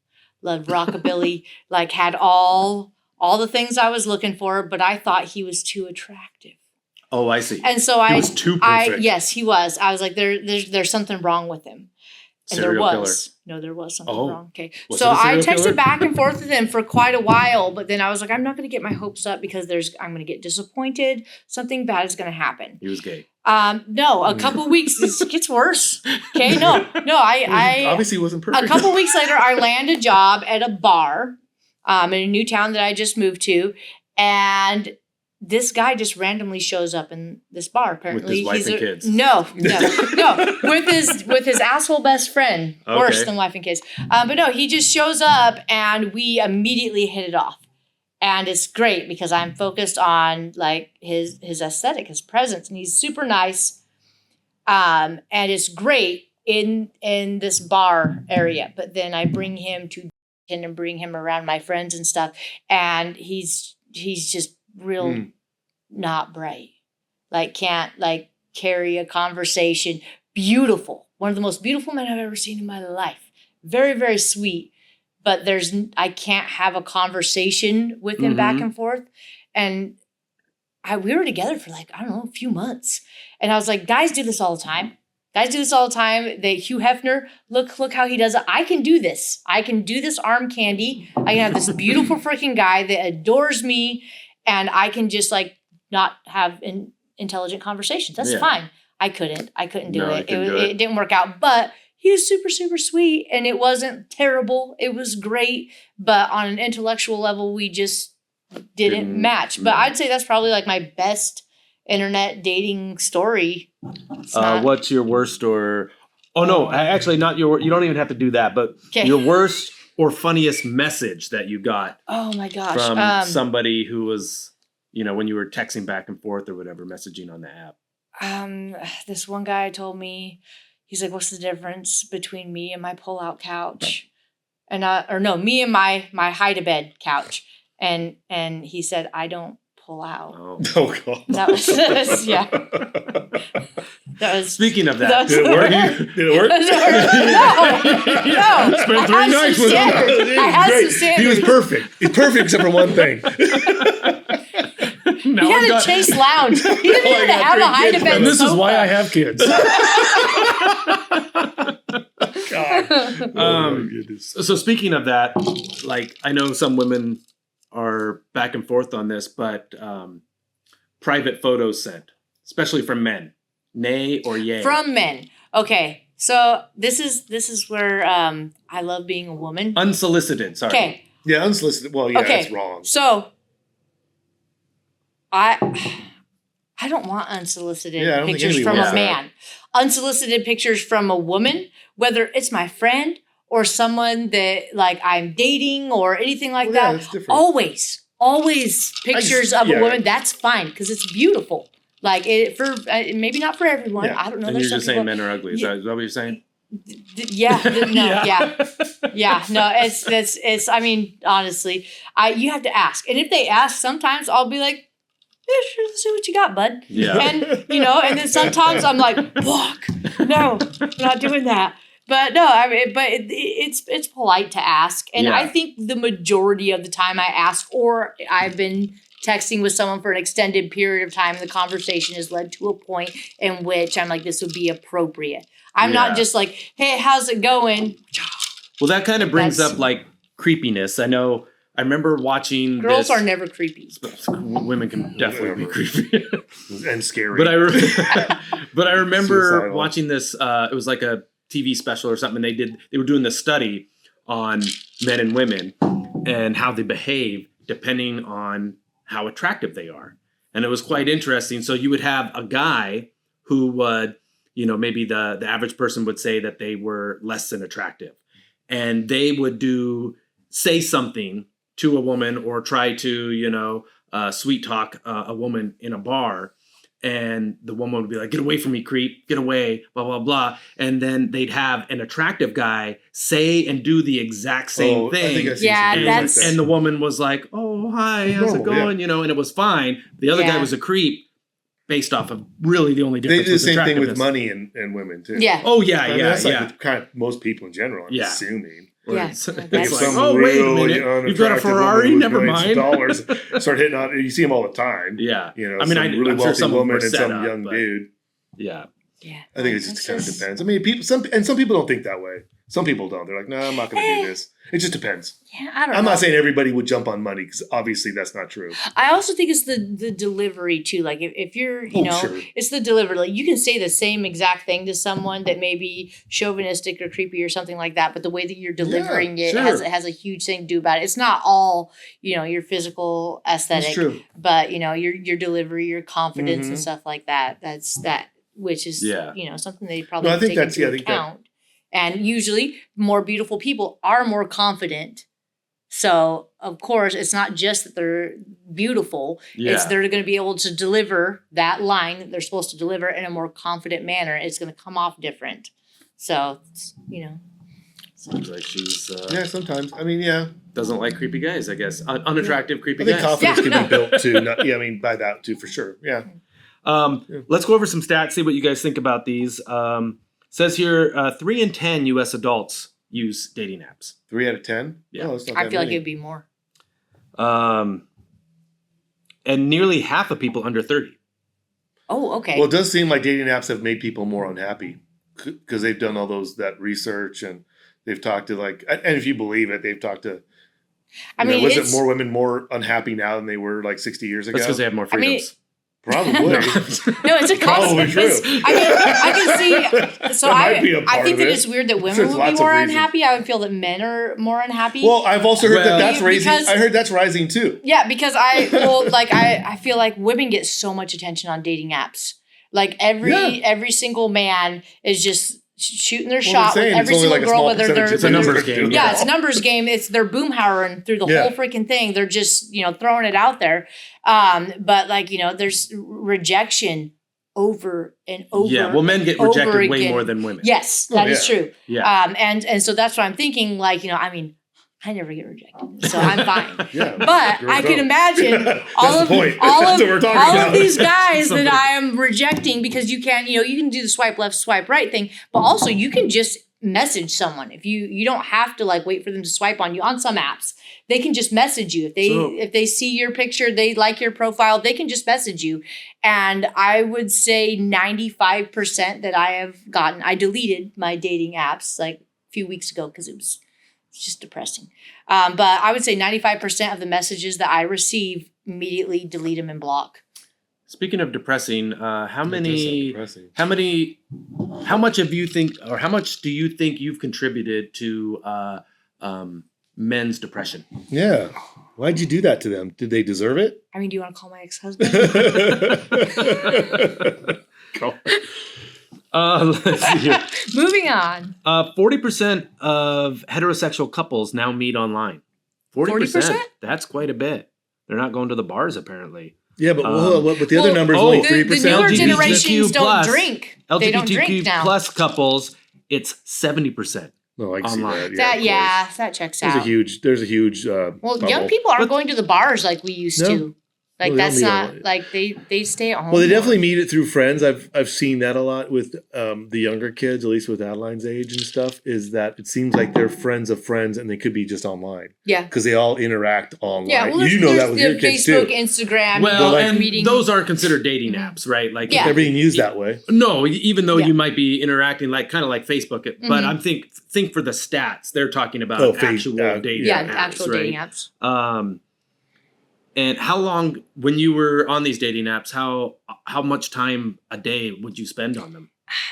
Loved rockabilly, like had all the things I was looking for, but I thought he was too attractive. Oh, I see. And so He was too perfect. Yes, he was. I was like, there's something wrong with him. And Serial there was. Killer. No, there was something wrong. Okay. Was so it a I serial texted killer? back and forth with him for quite a while, but then I was like, I'm not going to get my hopes up because I'm going to get disappointed. Something bad is going to happen. He was gay. No, a couple weeks, it gets worse. Okay. No, I obviously wasn't perfect. A couple weeks later, I land a job at a bar in a new town that I just moved to. And this guy just randomly shows up in this bar. Apparently, with his wife and kids. No, with his asshole best friend. Okay. Worse than wife and kids. But no, he just shows up, and we immediately hit it off. And it's great because I'm focused on like his aesthetic, his presence, and he's super nice. And it's great in this bar area. But then I bring him to and bring him around my friends and stuff, and he's just real not bright. Like can't like carry a conversation. Beautiful. One of the most beautiful men I've ever seen in my life. Very, very sweet. But I can't have a conversation with him back and forth. And we were together for like, I don't know, a few months. And I was like, guys do this all the time. That Hugh Hefner, look how he does it. I can do this. I can do this arm candy. I can have this beautiful freaking guy that adores me. And I can just like not have intelligent conversations. That's fine. I couldn't do it. It didn't work out. But he was super, super sweet. And it wasn't terrible. It was great. But on an intellectual level, we just didn't match. But I'd say that's probably like my best internet dating story. What's your worst or... Oh, no, actually not your... You don't even have to do that. But your worst or funniest message that you got. Oh, my gosh. From somebody who was, when you were texting back and forth or whatever, messaging on the app. This one guy told me, he's like, what's the difference between me and my pull-out couch? And me and my hide-a-bed couch. And he said, I don't pull out. Oh God. That was yeah. That was. Speaking of that, did it work? No. Spent 3 nights with him. I had some standards. He was perfect. He's perfect except for one thing. He had a Chase Lounge. He didn't even have a hide-a-bed. And this is why I have kids. God. Oh my goodness. So speaking of that, like I know some women are back and forth on this, but private photos sent, especially from men, nay or yay? From men. Okay, so this is where I love being a woman. Unsolicited. Sorry. Okay. Yeah, unsolicited. Well, yeah, okay. that's wrong. So I don't want unsolicited pictures from a man. Unsolicited pictures from a woman, whether it's my friend or someone that like I'm dating or anything like that. That's different. Always pictures of a woman. That's fine because it's beautiful. Like maybe not for everyone. Yeah. I don't know. And you're just saying men are ugly. Is that what you're saying? Yeah. No, it's. I mean, honestly, you have to ask, and if they ask, sometimes I'll be like, yeah, sure, let's see what you got, bud. Yeah. And and then sometimes I'm like, walk. No, I'm not doing that. But no, I mean, but it's polite to ask, and I think the majority of the time I ask, or I've been texting with someone for an extended period of time, and the conversation has led to a point in which I'm like, this would be appropriate. I'm not just like, hey, how's it going? Well, that kind of brings up like creepiness. I remember watching. Girls are never creepy. Women can definitely be creepy and scary. But I remember watching this. It was like a TV special or something. They were doing this study on men and women and how they behave depending on how attractive they are. And it was quite interesting. So you would have a guy who would, maybe the average person would say that they were less than attractive. And they would say something to a woman or try to, sweet talk a woman in a bar. and the woman would be like, "Get away from me, creep! Get away!" Blah blah blah. And then they'd have an attractive guy say and do the exact same thing. I think I've seen Yeah, some that's- like that. And the woman was like, "Oh, hi, how's it Normal, going?" You know, and it was fine. The other guy Yeah. was a creep, based off of really the only difference. They do the was same thing with attractiveness. money and women too. Yeah. Oh yeah, I mean, yeah, that's like yeah. with kind of most people in general. I'm Yeah. assuming. Yeah. It's, That's- it's like, Some oh wait a really minute, you've got a unattractive Ferrari? woman with Never millions mind. of dollars start hitting on. You see them all the time. Yeah, You know, I mean, some really I'm sure wealthy some of them woman were and set some up, young but- dude. Yeah. Yeah. I think it just kind of depends. I mean, some people don't think that way. Some people don't. They're like, no, I'm not going to do this. It just depends. Yeah, I don't know. I'm not saying everybody would jump on money because obviously that's not true. I also think it's the delivery too. Like if you're, Sure. it's the delivery. Like you can say the same exact thing to someone that may be chauvinistic or creepy or something like that, but the way that you're delivering it sure. has a huge thing to do about it. It's not all, your physical aesthetic, That's true. but your delivery, your confidence and Mhm. stuff like that. That's which is something they probably No, I think take that's- into yeah, I think that- account. And usually more beautiful people are more confident. So of course it's not just that they're beautiful, it's Yeah. they're going to be able to deliver that line that they're supposed to deliver in a more confident manner. It's going to come off different. So, Seems like she's Yeah, sometimes. I mean, yeah. doesn't like creepy guys, I guess. Unattractive creepy I think guys. confidence Yeah, can be built too. I mean, by that too, for sure. Yeah. Let's go over some stats, see what you guys think about these. Says here, 3 in 10 U.S. adults use dating apps. 3 out of 10? Yeah. Oh, that's not I that feel like many. it'd be more. And nearly half of people under 30. Oh, okay. Well, it does seem like dating apps have made people more unhappy because they've done all that research and they've talked to and if you believe it, they've talked to. I mean, was it it's- more women more unhappy now than they were like 60 years ago? That's because they have more I mean, freedoms. Probably. No, it's a Probably constant. true. I can see. So That might be a I part think of that it. it's weird that women There's would be lots of more reasons. unhappy. I would feel that men are more unhappy. Well, I've also heard Well- that's raising. Because- I heard that's rising too. Yeah, because I feel like women get so much attention on dating apps. Like every single man is just shooting their shot with saying every it's only single like a girl, small whether percentage they're of It's a numbers women game. do yeah, it. it's a numbers game. They're boomhauering through the Yeah. whole freaking thing. They're just throwing it out there. But there's rejection over and over. Yeah, well, men get over rejected way again. more than women. Yes, Oh, that is yeah. true. Yeah. And so that's what I'm thinking. I never get rejected, so I'm fine. Yeah. But Girls I can don't. imagine That's all the of point. all That's of what we're talking all about. of these guys Somebody- that I am rejecting because you can you can do the swipe left, swipe right thing, but also you can just message someone if you don't have to wait for them to swipe on you on some apps. They can just message you if they see your picture, they like your profile, they can just message you. And I would say 95% that I have gotten. I deleted my dating apps a few weeks ago because it's just depressing. But I would say 95% of the messages that I receive immediately delete them and block. Speaking of depressing, how That does sound many? depressing. How much do you think you've contributed to men's depression? Yeah. Why'd you do that to them? Did they deserve it? I mean, do you want to call my ex-husband? Let's see here. Moving on. 40% of heterosexual couples now meet online. 40%. 40%? That's quite a bit. They're not going to the bars apparently. Yeah, but with the other Well, numbers, oh, only the 3%. The newer LGBTQ generations don't plus- drink. They don't drink LGBTQ now. plus couples, it's 70% No, I can see online. that. Yeah, of course. That checks There's out. There's a huge. Well, bubble. young people aren't But- going to the bars like we used No. to. No, they That's don't not meet they stay at home. Well, they more. definitely meet it through friends. I've seen that a lot with the younger kids, at least with Adeline's age and stuff. Is that it seems like they're friends of friends, and they could be just online Yeah. because they all interact online. Yeah, well, you know there's that with the your kids Facebook, too. Instagram. Well, like and meeting. those aren't considered dating apps, right? Like Yeah. They're being used that way. No, even though Yeah. you might be interacting kind of like Facebook, but I'm think for the stats, they're talking about actual dating yeah, apps, actual right? dating apps. And how long, when you were on these dating apps, how much time a day would you spend on them?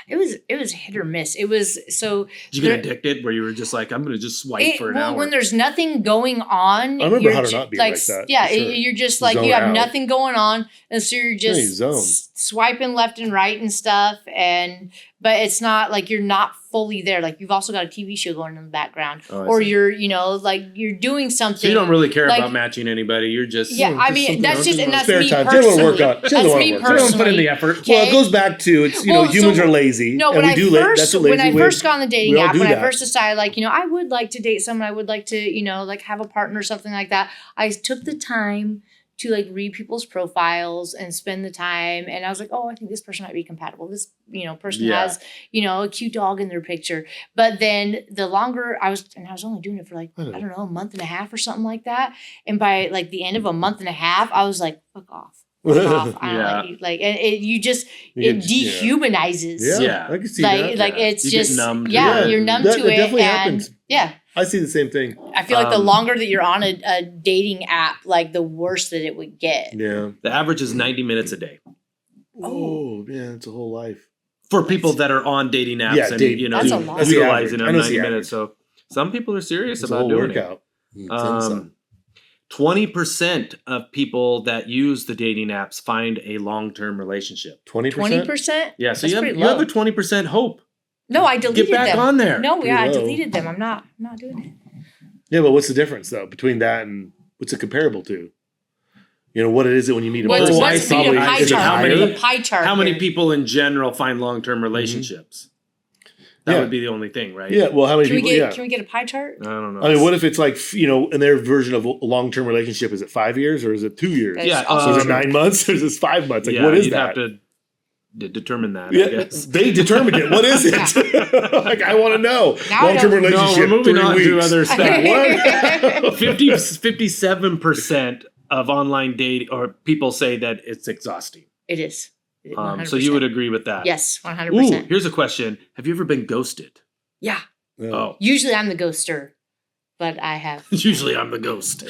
It was hit or miss. It was so. Did you get addicted where you were just like, I'm going to just swipe for an hour? When there's nothing going on, I remember you're how to not be like that, Yeah, for sure. you're just Zone you have out. nothing going on, and so you're you just zone. swiping left and right and stuff. And but it's not like you're not fully there. Like you've also got a TV show going in the background, or see. you're, like you're doing something. So you don't really care about matching anybody. You're just I mean that's just and that's spare me time. personally. That's me personally. Don't put in the effort. Okay? Well, it goes back to it's humans are lazy. No, and when I first got on the dating app, when I that. first decided I would like to date someone, I would like to like have a partner or something like that. I took the time to like read people's profiles and spend the time. And I was like, oh, I think this person might be compatible. This, person has, a cute dog in their picture. But then the longer I was only doing it for like, I don't know, a month and a half or something like that. And by like the end of a month and a half, I was like, fuck off. I don't like you. Like, and it dehumanizes. Yeah, I can see that. Like it's you just, get numb to you're numb to it. Definitely and happens. Yeah. I see the same thing. I feel like the longer that you're on a dating app, like the worse that it would get. Yeah. The average is 90 minutes a day. Oh, yeah, it's a whole life. For people that are on dating apps that's a lot. and utilizing them That's 90 minutes. So some people are serious about doing workout. it. 20% of people that use the dating apps find a long-term relationship. 20%? 20%? Yeah, so That's you have a 20% hope. No, I deleted them. Get back on there. No, I deleted them. I'm not doing it. Yeah, but what's the difference though between that and what's it comparable to? What is it when you meet a person? What's the pie chart? How many people in general find long-term relationships? That would be the only thing, right? Yeah. Well, how many people? Can we get a pie chart? I don't know. I mean, what if it's like in their version of a long-term relationship? Is it 5 years or is it 2 years? So is it 9 months or is it 5 months? Like, what is you'd that? have to determine that. Yeah, I guess. they determined it. What is it? Like, I want to know. Long-term relationship. No, we're moving 3 on weeks. to other stuff. 57% of online dating or people say that it's exhausting. It is. 100%. So you would agree with that? Yes, 100%. Ooh, here's a question. Have you ever been ghosted? Yeah. Oh. Usually I'm the ghoster, but I have. Usually I'm the ghost.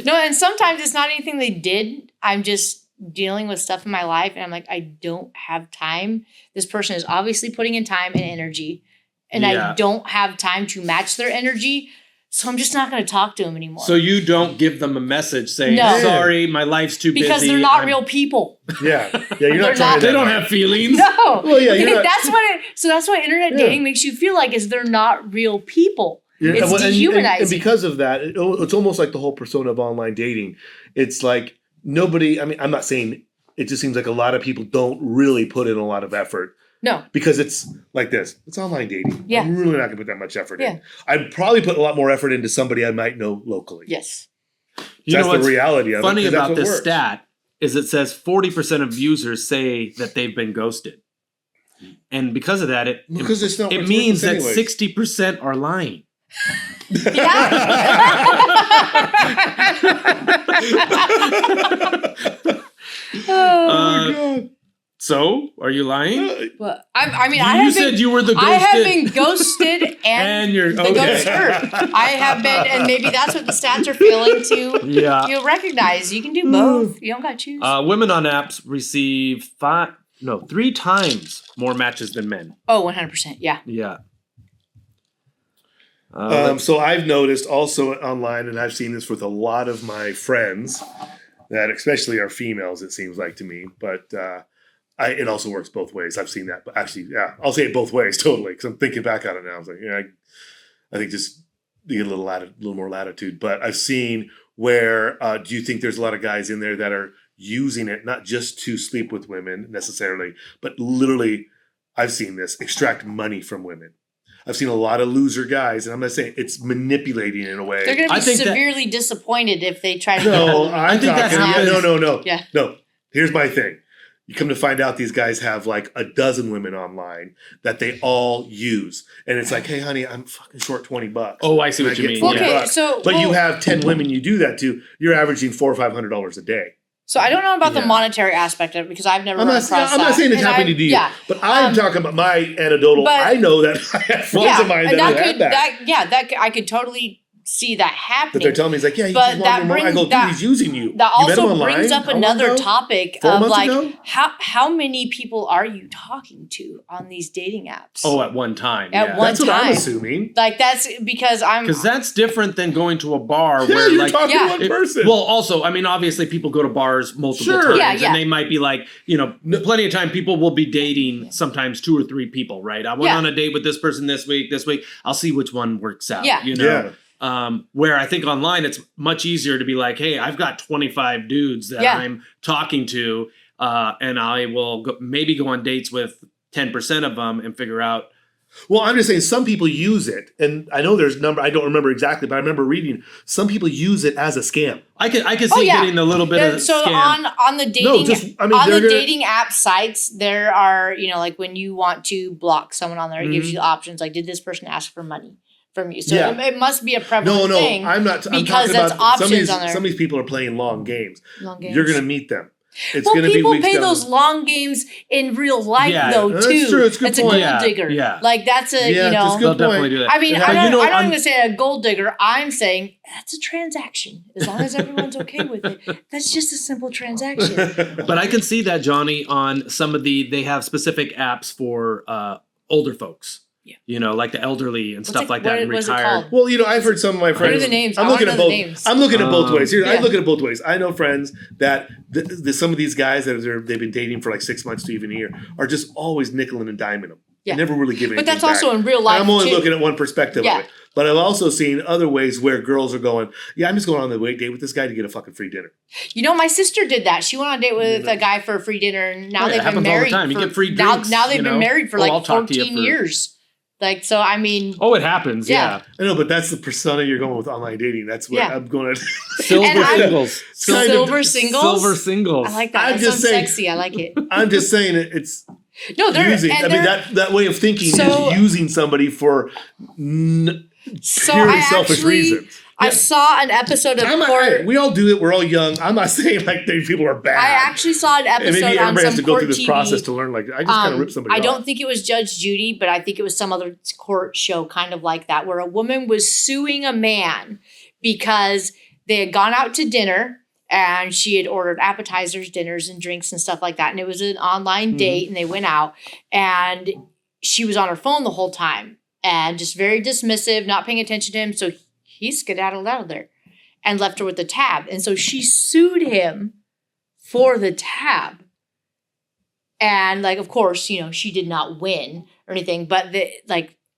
No, and sometimes it's not anything they did. I'm just dealing with stuff in my life and I'm like, I don't have time. This person is obviously putting in time and energy and I don't have time to match their energy. So I'm just not going to talk to them anymore. So you don't give them a message saying, sorry, my life's too busy. Because they're not real people. Yeah. You're not trying to. They don't have feelings. No. Well, yeah, that's what internet dating makes you feel like is they're not real people. Yeah. It's dehumanizing. And because of that, it's almost like the whole persona of online dating. It's like nobody, I mean, I'm not saying it just seems like a lot of people don't really put in a lot of effort. No. Because it's like this. It's online dating. Yeah. I'm really not going to put that much effort in. I'd probably put a lot more effort into somebody I might know locally. Yes. That's the reality of it. Funny about this stat is it says 40% of users say that they've been ghosted. And because of that, it means that 60% are lying. Oh my God. So, are you lying? Well, I mean, you said you were the ghosted. I have been ghosted and you're the ghoster. I have been, and maybe that's what the stats are failing to. Yeah, you'll recognize. You can do both. You don't got to choose. Women on apps receive 3 times more matches than men. Oh, 100%. Yeah. Yeah. So I've noticed also online, and I've seen this with a lot of my friends, that especially are females, it seems like to me, but it also works both ways. I've seen that, but actually, I'll say it both ways totally, because I'm thinking back on it now. I was like, I think just you get a little more latitude. But I've seen where, do you think there's a lot of guys in there that are using it not just to sleep with women necessarily, but literally, I've seen this, extract money from women. I've seen a lot of loser guys, and I'm not saying it's manipulating in a way. They're going to be severely disappointed if they try to. No, I think that's no. Yeah. No, here's my thing. You come to find out these guys have like a dozen women online that they all use. And it's like, hey, honey, I'm fucking short $20. Oh, I see what you mean. Okay, but you have 10 women you do that to, you're averaging $400 or $500 a day. So I don't know about the monetary aspect of it because I've never run across that. I'm not saying it's happening to you. Yeah. But I'm talking about my anecdotal. I know that I have friends of mine that have that. I could totally see that happening. But they're telling me, he's like, yeah, But that more. I go, dude, he's using you. That You met him also online? brings up How long another ago? topic 4 of months like ago? how many people are you talking to on these dating apps? Oh, at one time. At yeah. one That's what I'm time. assuming. Like that's because Because that's different than going to a bar Yeah, where you're like talking Yeah. to one person. well, also, I mean, obviously, people go to bars multiple Sure. times, Yeah, yeah. and they might be like, you know, plenty of time people will be dating sometimes 2 or 3 people, right? I went Yeah. on a date with this person this week. I'll see which one works out. Yeah. You know, where I think online it's much easier to be like, hey, I've got 25 dudes that Yeah. I'm talking to, and I will maybe go on dates with 10% of them and figure out. Well, I'm just saying some people use it, and I know there's number. I don't remember exactly, but I remember reading some people use it as a scam. I could see getting a little bit of so scam. on the dating they're gonna- dating app sites there are, you know, like when you want to block someone on there, it gives you the options like, did this person ask for money from you? So it must be a prevalent thing. I'm not. I'm because talking that's about options on there. some of these people are playing long games. Long games. You're going to meet them. It's well, going to be people weeks play down those long games in real life, Yeah, though, that's too. true. It's a good That's point. a Yeah, gold digger. yeah. Like, that's a, Yeah, you that's know. good They'll point. definitely do that. I mean, But I'm you not know, even going to say a gold digger. I'm saying that's a transaction. As long as everyone's okay with it. That's just a simple transaction. But I can see that, Johnny, on some of they have specific apps for older folks. Yeah. You know, like the elderly and stuff it- like that, what- and what's it retired. called? Well, you know, I've heard some of my friends. are the names? I'm I looking wanna at know both. the names. I'm looking at both ways. Here, I Yeah. look at it both ways. I know friends that some of these guys that they've been dating for like 6 months to even a year are just always nickeling and diming them. Yeah. Never really giving. But that's anything also back. in real life, I'm only too. looking at one perspective Yeah. of it. But I've also seen other ways where girls are going, yeah, I'm just going on the date with this guy to get a fucking free dinner. You know, my sister did that. She went on a date with a guy for a free dinner, and now Oh, yeah, it they've been happens all the married. time. You for- get free drinks, Now they've you been know? married for Oh, I'll like talk to you 14 for- years. Like, so, I mean. Oh, it happens. Yeah. I know, but that's the persona you're going with online dating. That's what Yeah. I'm going to. Silver And I'm- singles. kind of- Silver singles? Silver singles. I like that. I'm That just sounds saying- sexy. I like it. I'm just saying it's No, they're using. and I mean, they're- that way of thinking So- is using somebody for so purely I selfish actually, reasons. I saw an episode of Hey, we all do it. We're all young. I'm not saying like these people are bad. I actually saw an and episode maybe on everybody has some to go court through this TV. process to learn. Like I just kind of rip somebody I off. don't think it was Judge Judy, but I think it was some other court show kind of like that, where a woman was suing a man because they had gone out to dinner and she had ordered appetizers, dinners, and drinks and stuff like that. And it was an online date and they went out and she was on her phone the whole time and just very dismissive, not paying attention to him. So he skedaddled out of there and left her with the tab. And so she sued him for the tab. And like, of course, you know, she did not win or anything, but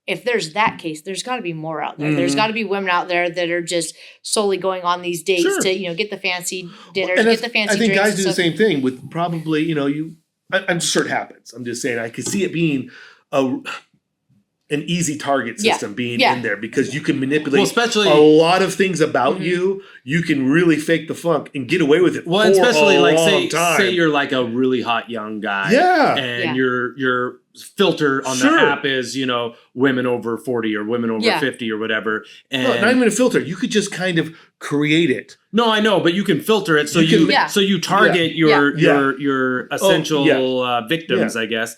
if there's that case, there's got to be more out there. There's got to be women out there that are just solely going on these dates Sure. to, you know, get the fancy dinners, And get the fancy I think drinks guys and do the stuff. same thing with probably, you know, I'm sure it happens. I'm just saying I could see it being an easy target system being in there because you can manipulate Well, especially- a lot of things about you. You can really fake the funk and get away with it. Well, for especially a like long time. say you're like a really hot young guy. Yeah. And Yeah. your filter on Sure. the app is, you know, women over 40 or women over 50 or whatever. And No, not even a filter. You could just kind of create it. No, I know, but you can filter it so You can- so you target Yeah. your essential victims, I guess.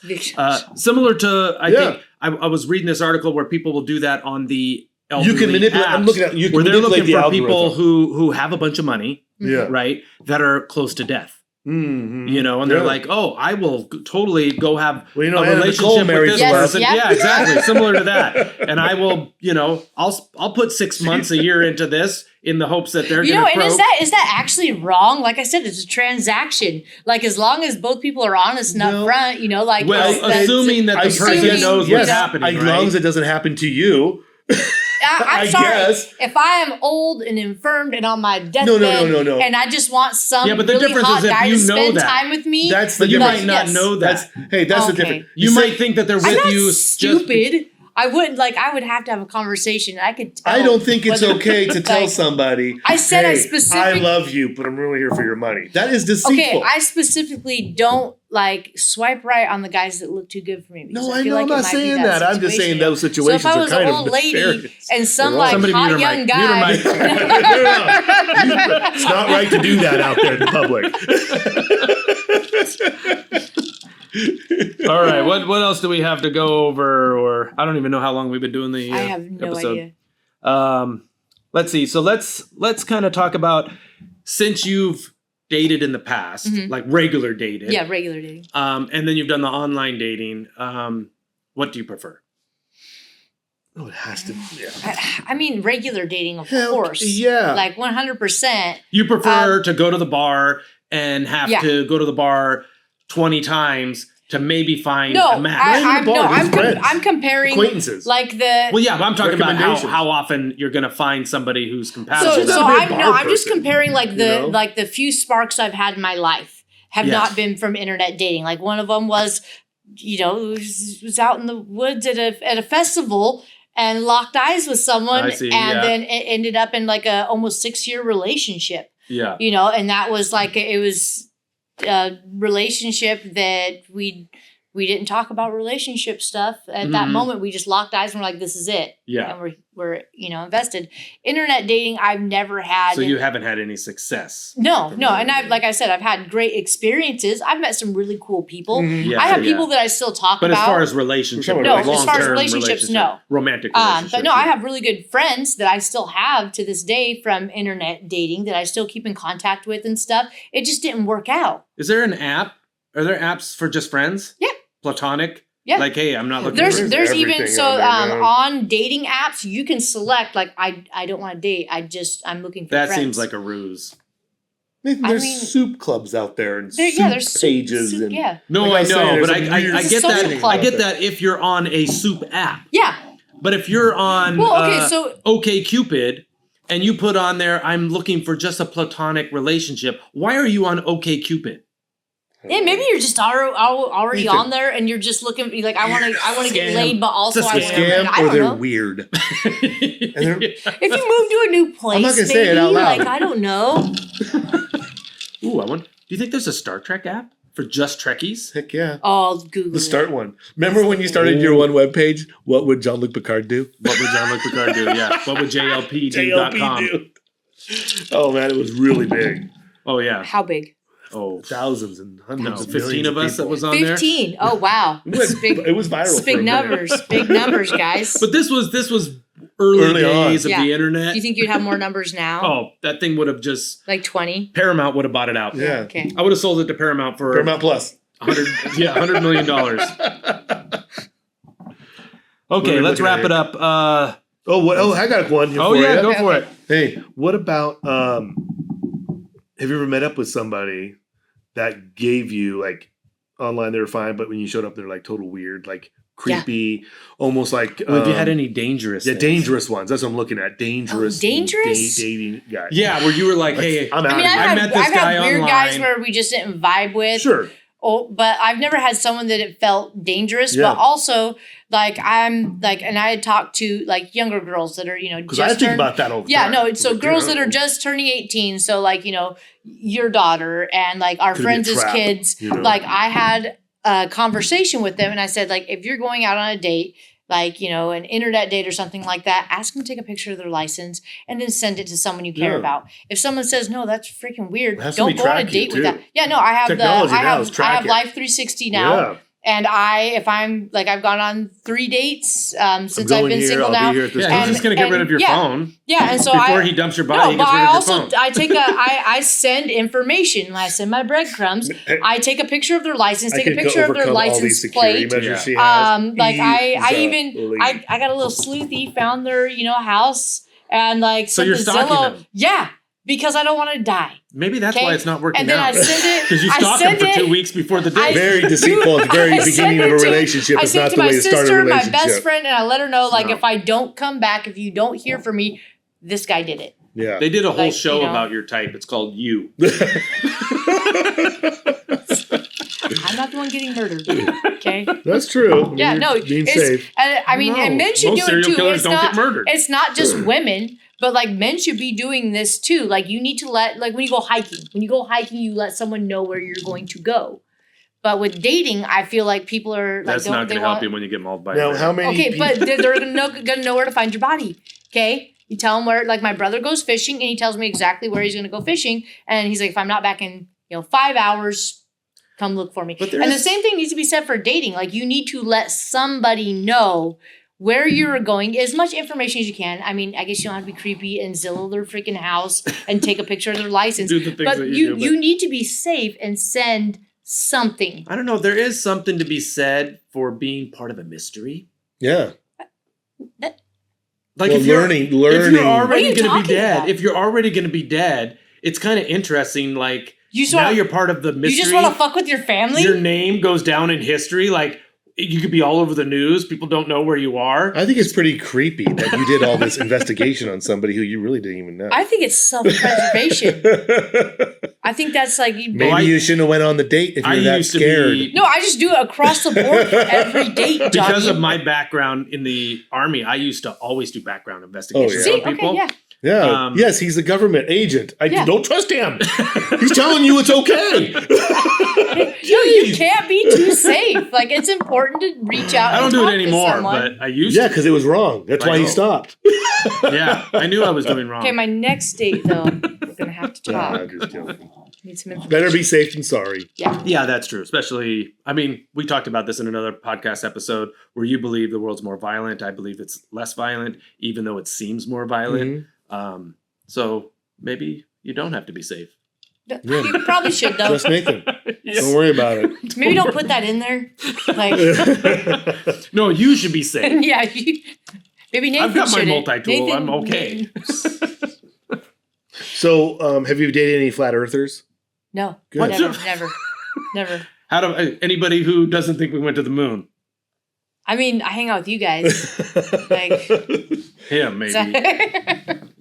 Similar to I think I was reading this article where people will do that on the elderly You can manipulate. I'm apps, looking at you can where they're manipulate looking the for people algorithm. who have a bunch of money, Yeah. right, that are close to death. Mm-hmm. You know, and they're like, "Oh, I will totally go have Well, you know, a Anna relationship Nicole with married this someone. person." Yes, Yeah, yep. exactly, similar to that. And I will, you know, I'll put 6 months, a year into this in the hopes that they're You know, going to and is that actually wrong? Like I said, it's a transaction. Like as long as both people are honest and upfront, you know, like assuming that the assuming, person knows you what's know, happening, As right? long as it doesn't happen to you. I'm I sorry. guess. If I am old and infirmed and on my deathbed, No. and I just want some Yeah, but the really difference hot is if guy you to know spend that. time with me, That's the But you difference. might not Yes. know that. That's the Okay. difference. You say- might think that they're I'm with not you. stupid. I would have to have a conversation. I could. Tell I don't think it's whether- okay to tell like, somebody. I said I hey, specific- I love you, but I'm really here for your money. That is deceitful. Okay, I specifically don't like swipe right on the guys that look too good for me. because No, I I feel know. like I'm it not might be saying that. I'm just saying those situations So if I are was kind an of old lady nefarious. and some They're like Somebody mute hot her young mic. guy, Mute her mic. It's not right to do that out there in the public. All right, what else do we have to go over? Or I don't even know how long we've been doing the I have no episode. idea. let's see. So let's kind of talk about, since you've dated in the past, like regular dated. Yeah, regular dating. And then you've done the online dating. What do you prefer? Oh, it has to. Yeah. I mean, regular dating, of course. Yeah. Like 100%. You prefer to go to the bar and have to go to the bar 20 times to maybe find a match. I'm comparing acquaintances. Like the. Well, yeah, but I'm talking about how often you're going to find somebody who's compatible. I'm just comparing like the few sparks I've had in my life have not been from internet dating. Like one of them was, was out in the woods at a festival and locked eyes with someone, then it ended up in like a almost 6-year relationship. Yeah, and that was like it was a relationship that we didn't talk about relationship stuff at that moment. We just locked eyes and we're like, this is it. Yeah. And we're invested. Internet dating, I've never had. So you haven't had any success? No. And like I said, I've had great experiences. I've met some really cool people. Yeah, I have people that I still talk about. But as far as relationships, no. Romantic relationships. But no, I have really good friends that I still have to this day from internet dating that I still keep in contact with and stuff. It just didn't work out. Is there an app? Are there apps for just friends? Yeah. Platonic? Yeah. Like, hey, I'm not looking for There's even on on dating apps you can select like I don't want to date. I'm looking for that friends. seems like a ruse. There's soup clubs out there and there's pages. No, like I know, but I get that. Club. I get that if you're on a soup app. Yeah. But if you're on OkCupid and you put on there, I'm looking for just a platonic relationship, why are you on OkCupid? Yeah, maybe you're just already on there, and you're just looking. You're like, I want to get laid, but also I want to. Scam, or they're weird. If you move to a new place, I'm not gonna say it out loud. Like I don't know. Ooh, I wonder. Do you think there's a Star Trek app for just Trekkies? Heck yeah. Oh, Google. Let's start one. Remember when you started your one webpage? What would Jean-Luc Picard do? What would Jean-Luc Picard do? Yeah. What would JLP.com do? Oh man, it was really big. Oh yeah. How big? Oh, thousands and hundreds of 15 of us that was on 15. There. Oh wow. It was viral. It's big numbers. Big numbers, guys. But this was early days of the internet. Do you think you'd have more numbers now? Oh, that thing would have just like 20. Paramount would have bought it out. Yeah. Okay. I would have sold it to Paramount for Paramount Plus. $100 million. Okay, let's wrap it up. I got one here for you. Go for it. Hey, what about have you ever met up with somebody that gave you like online they were fine, but when you showed up they're like total weird, like creepy, almost like have you had any dangerous things? Dangerous ones. That's what I'm looking at. Dangerous dating guys. Yeah, where you were like, hey, I'm out. I met this guy online. I've had weird guys where we just didn't vibe with. Sure. Oh, but I've never had someone that it felt dangerous, but also like and I had talked to like younger girls that are, because I think about that all the time. Yeah, no, so girls that are just turning 18, so like, your daughter and like our friends as kids, like I had a conversation with them and I said like, if you're going out on a date, like, an internet date or something like that, ask them to take a picture of their license and then send it to someone you care about. If someone says, no, that's freaking weird, don't go on a date with that. Yeah, no, I have I have Life 360 now. Yeah. And if I'm like, I've gone on 3 dates since I've been single now. He's just going to get rid of your phone. Yeah, and so before he dumps your body, he gets rid of your phone. I send information. I send my breadcrumbs. I take a picture of their license, take a picture of their license plate. Like I got a little sleuthy, found their house and like. So you're stalking them. Yeah. Because I don't want to die. Maybe that's why it's not working out. And then I send it. Because you stalk them for 2 weeks before the date. Very deceitful at the very beginning of a relationship. It's not the way to start a relationship. I sent it to my best friend, and I let her know, like, if I don't come back, if you don't hear from me, this guy did it. Yeah. They did a whole show about your type. It's called You. I'm not the one getting murdered. Okay. That's true. Yeah, being safe. And men should do it too. Killers don't get murdered. It's not just women. But like men should be doing this too. Like you need to let, like when you go hiking, you let someone know where you're going to go. But with dating, I feel like people are like, that's not going to help you when you get mauled by. Now, how many? Okay, but they're gonna know where to find your body. Okay, you tell them where. Like my brother goes fishing, and he tells me exactly where he's gonna go fishing, and he's like, if I'm not back in 5 hours, come look for me. And the same thing needs to be said for dating. Like you need to let somebody know where you're going, as much information as you can. I mean, I guess you don't have to be creepy and Zillow their freaking house and take a picture of their license. Do the things but that you need to be safe and send something. I don't know. There is something to be said for being part of a mystery. Yeah. Like well, if you're learning. If you're already going to be dead, if you're already going to be dead, it's kind of interesting. Like you're part of the mystery. You just want to fuck with your family. Your name goes down in history. Like you could be all over the news. People don't know where you are. I think it's pretty creepy that you did all this investigation on somebody who you really didn't even know. I think it's self-preservation. I think that's like maybe you shouldn't have went on the date if you're that scared. No, I just do it across the board for every date. Johnny. Because of my background in the Army, I used to always do background investigations on people. Okay, yeah. Yeah. Yes, he's a government agent. I don't trust him. He's telling you it's okay. You can't be too safe. Like it's important to reach out. I don't do it anymore, but I used to. Yeah, because it was wrong. That's why he stopped. Yeah, I knew I was doing wrong. Okay, my next date though, we're gonna have to talk. Nah, I'm just joking. Need some information. Better be safe than sorry. Yeah, that's true. Especially, I mean, we talked about this in another podcast episode where you believe the world's more violent. I believe it's less violent, even though it seems more violent. Mm-hmm. So maybe you don't have to be safe. You probably should though. Trust Nathan. Don't worry about it. Maybe don't put that in there. Like, no, you should be safe. Yeah, maybe Nathan. I've got my shouldn't. multi-tool. I'm okay. So, have you dated any flat earthers? No, Good. never. How do anybody who doesn't think we went to the moon? I mean, I hang out with you guys. Like him, maybe.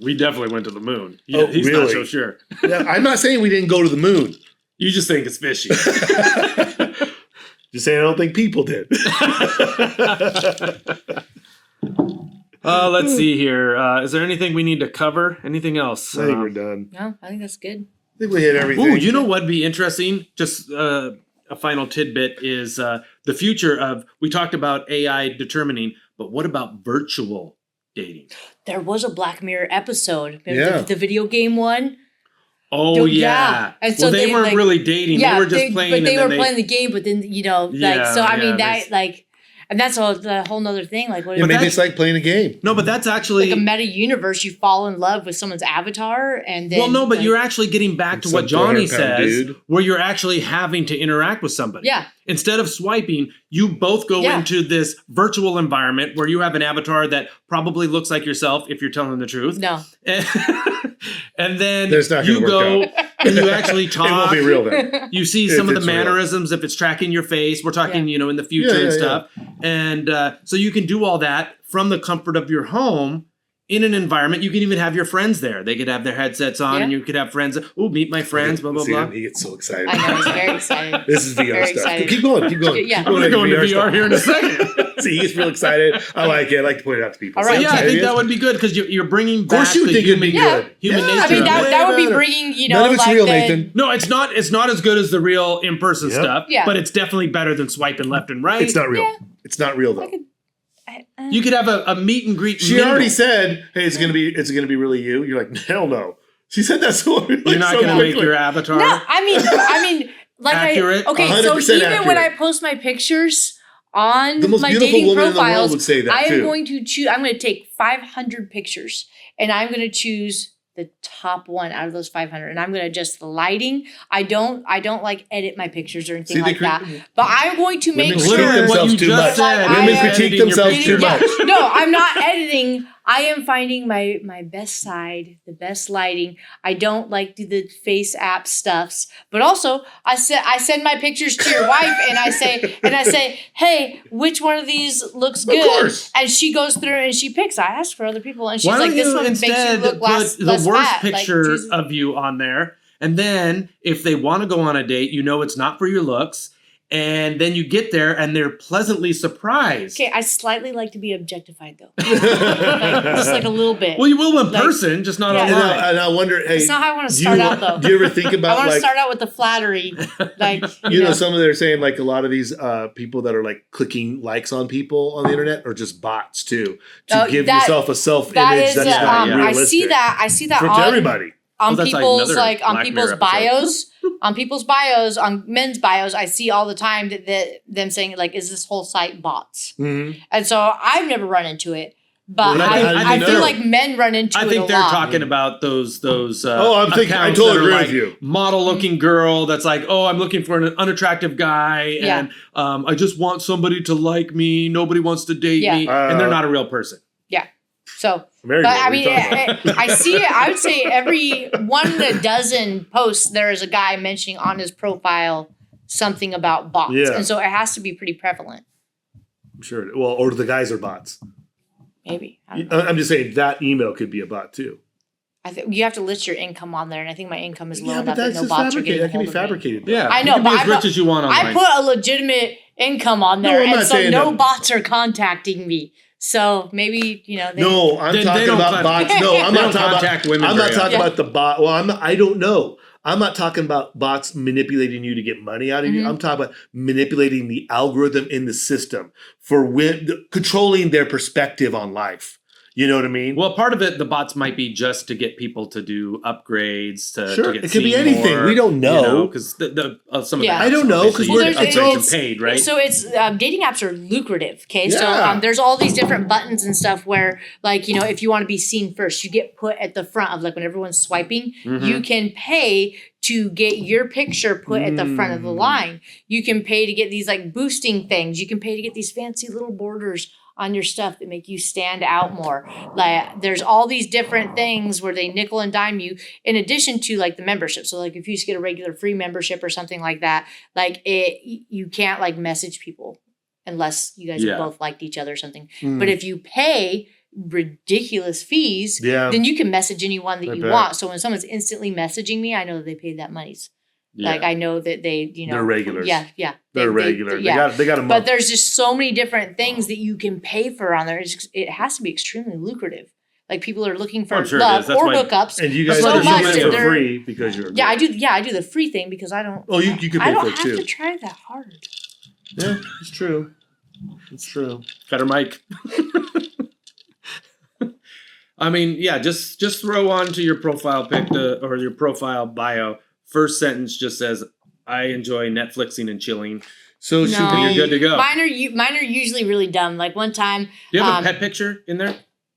We definitely went to the moon. He's really? not so sure. Yeah, I'm not saying we didn't go to the moon. You just think it's fishy. Just saying I don't think people did. Let's see here. Is there anything we need to cover? Anything else? I think we're done. No, I think that's good. I think we hit everything. Ooh, you know what'd be interesting? Just a final tidbit is the future of, we talked about AI determining, but what about virtual dating? There was a Black Mirror episode. Yeah. The video game one. Oh, yeah. And so they weren't really dating. Yeah, they were just playing. But they were playing the game, but then, I mean, and that's a whole nother thing. Like, what? Yeah, maybe it's like playing a game. No, but that's actually like a meta universe. You fall in love with someone's avatar, and then. Well, no, but you're actually getting back to what Johnny says, dude. where you're actually having to interact with somebody. Yeah. Instead of swiping, you both go into this virtual environment where you have an avatar that probably looks like yourself, if you're telling the truth. No. And then you go and you actually talk. It won't be real then. You see some of the mannerisms if it's tracking your face. We're talking, in the future and stuff. And so you can do all that from the comfort of your home in an environment. You can even have your friends there. They could have their headsets on and you could have friends. Oh, meet my friends, blah, blah, blah. He gets so excited. I know, he's very excited. This is VR stuff. Excited. Keep going. Yeah. I'm going to go into VR here in a second. See, he's real excited. I like it. I like to point it out to people. All right. Yeah, I think that would be good because you're bringing back. Of course, you would think it'd be good. Human nature. I mean, that would be bringing, None of it's like real, the, Nathan. No, it's not. It's not as good as the real in-person stuff. Yeah. But it's definitely better than swiping left and right. It's not real. Yeah. It's not real though. You could have a meet and greet. She already said, "Hey, it's gonna be really you." You're like, "Hell no." She said that so. You're not going to make your avatar. No, I mean, like accurate. So even accurate. when I post my pictures on the most my beautiful dating woman in the world profiles, would say that I am too. going to choose. I'm going to take 500 pictures, and I'm going to choose the top one out of those 500, and I'm going to adjust the lighting. I don't like edit my pictures or anything like that. But I'm going to make Women sure. critique themselves too much. Women critique themselves too much. No, I'm not editing. I am finding my best side, the best lighting. I don't like do the face app stuffs, but also I send my pictures to your wife and I say, hey, which one of these looks good? Of course. And she goes through and she picks. I ask for other people and she's Why like, don't this you one makes you instead look less put the worst fat. picture Like, of you on there, and then if they want to go on a date, it's not for your looks. And then you get there and they're pleasantly surprised. Okay, I slightly like to be objectified though. Just like a little bit. Well, you will in person, just not online. And I wonder, hey, that's not how I want to start out though. Do you ever think about I want to start out with the flattery. Like you know, some of they're saying like a lot of these people that are like clicking likes on people on the internet are just bots too. To give yourself a self-image that's not realistic. I see that for on everybody. on that's people's another on Black people's Mirror bios, on men's bios, I see all the time that them saying like, "Is this whole site bots?" Mm-hmm. And so I've never run into it, but Well, I feel they're- like men run into it. I think a they're lot. talking about those. I'm thinking. I accounts totally that are agree like with you. model-looking girl that's like, oh, I'm looking for an unattractive guy, and I just want somebody to like me. Nobody wants to date me, and they're not a real person. Yeah. So, Very but good. I mean, I see it. I would say every 1 in a dozen posts, there is a guy mentioning on his profile something about bots, Yeah. and so it has to be pretty prevalent. I'm sure. Well, or the guys are bots. Maybe. I don't know. I'm just saying that email could be a bot too. I think you have to list your income on there, and I think my income is low Yeah, but enough that that's no just bots are getting fabricated. That can be hold of me. fabricated. Yeah, I know, you can be but as rich as you want online. I put a legitimate income on there, No, I'm and not so saying no that. bots are contacting me. So maybe they, No, I'm They talking don't about bots. No, I'm they not don't talking contact about. women I'm not very talking often. about the bot. Well, I don't know. I'm not talking about bots manipulating you to get money out of you. Mhm. I'm talking about manipulating the algorithm in the system for controlling their perspective on life. You know what I mean? Well, part of it, the bots might be just to get people to do upgrades to Sure, get it could be seen anything. more, We don't know. because some of Yeah. the I don't know, 'cause obviously we're- upgrades it's- are paid, right? So it's dating apps are lucrative. Okay, so Yeah. there's all these different buttons and stuff where, like, if you want to be seen first, you get put at the front of, like, when everyone's swiping, Mhm. you can pay to get your picture put at the front of the line. You can pay to get these like boosting things. You can pay to get these fancy little borders on your stuff that make you stand out more. Like, there's all these different things where they nickel and dime you in addition to like the membership. So like if you just get a regular free membership or something like that, like you can't like message people unless you guys have both liked each other or something. But if you pay ridiculous fees, then you can message anyone that you want. So when someone's instantly messaging me, I know that they paid that monies. Like I know that they, they're regulars. Yeah. They're regular. Yeah. They got a month. But there's just so many different things that you can pay for on there. It has to be extremely lucrative. Like people are looking for I'm sure it love is. That's or why- hookups. and you guys so are much doing that it for they're- free because you're. Yeah, I do. Yeah, I do the free thing because I don't. Oh, you could I pay don't for it have too. to try that hard. Yeah, it's true. It's true. Better mic. I mean, yeah, just throw onto your profile pic or your profile bio. First sentence just says, "I enjoy Netflixing and chilling." So should No. And you're good to go. Mine are usually really dumb. Like one time. Do you have a pet picture in there?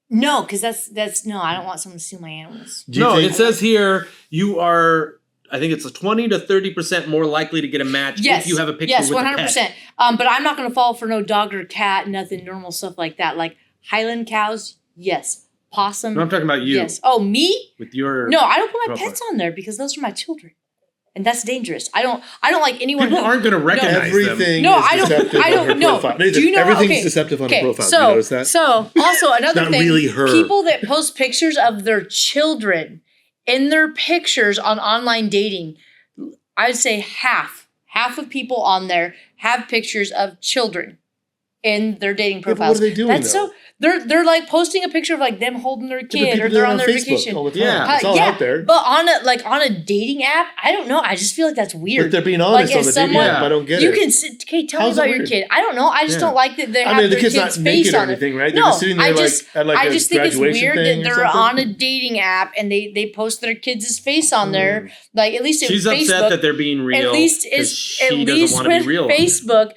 No, because that's no. I don't want someone to steal my animals. No, it says here you are. I think it's a 20 to 30% more likely to get a match if you have a picture Yes, with 100%. But I'm not going to fall for no dog or cat, nothing, normal stuff like that. Like Highland cows, yes. Possum, No, I'm talking about you. yes. Oh, me? With your No, I don't put my profile. pets on there because those are my children, and that's dangerous. I don't like anyone. People aren't going to recognize them. everything No, is I don't- deceptive I on don't her know. profile. Do you know- Everything's okay, deceptive on Okay, her profile. so Do you notice that? so also another not thing, really her. people that post pictures of their children in their pictures on online dating, I would say half of people on there have pictures of children in their dating but what profiles. are they doing, That's though? so they're like posting a picture of like them holding their Yeah, but kid people or do they're that on their Facebook vacation. all the time. Yeah. It's all out there. But on a dating app, I don't know. I just feel like that's weird. But they're being honest Like, on if the dating someone- app. I don't get you it. can sit. Okay, tell How's me it about your weird? kid. I don't know. I just Yeah. don't like that they have I mean, the their kid's kid's not face naked or on it. anything, right? They're No, just sitting there I just at like I a just think it's graduation weird thing that or they're something. on a dating app and they post their kids' face on there. Like at least in She's Facebook. upset that they're being real. At least 'cause is she at doesn't least want to be with real. Facebook,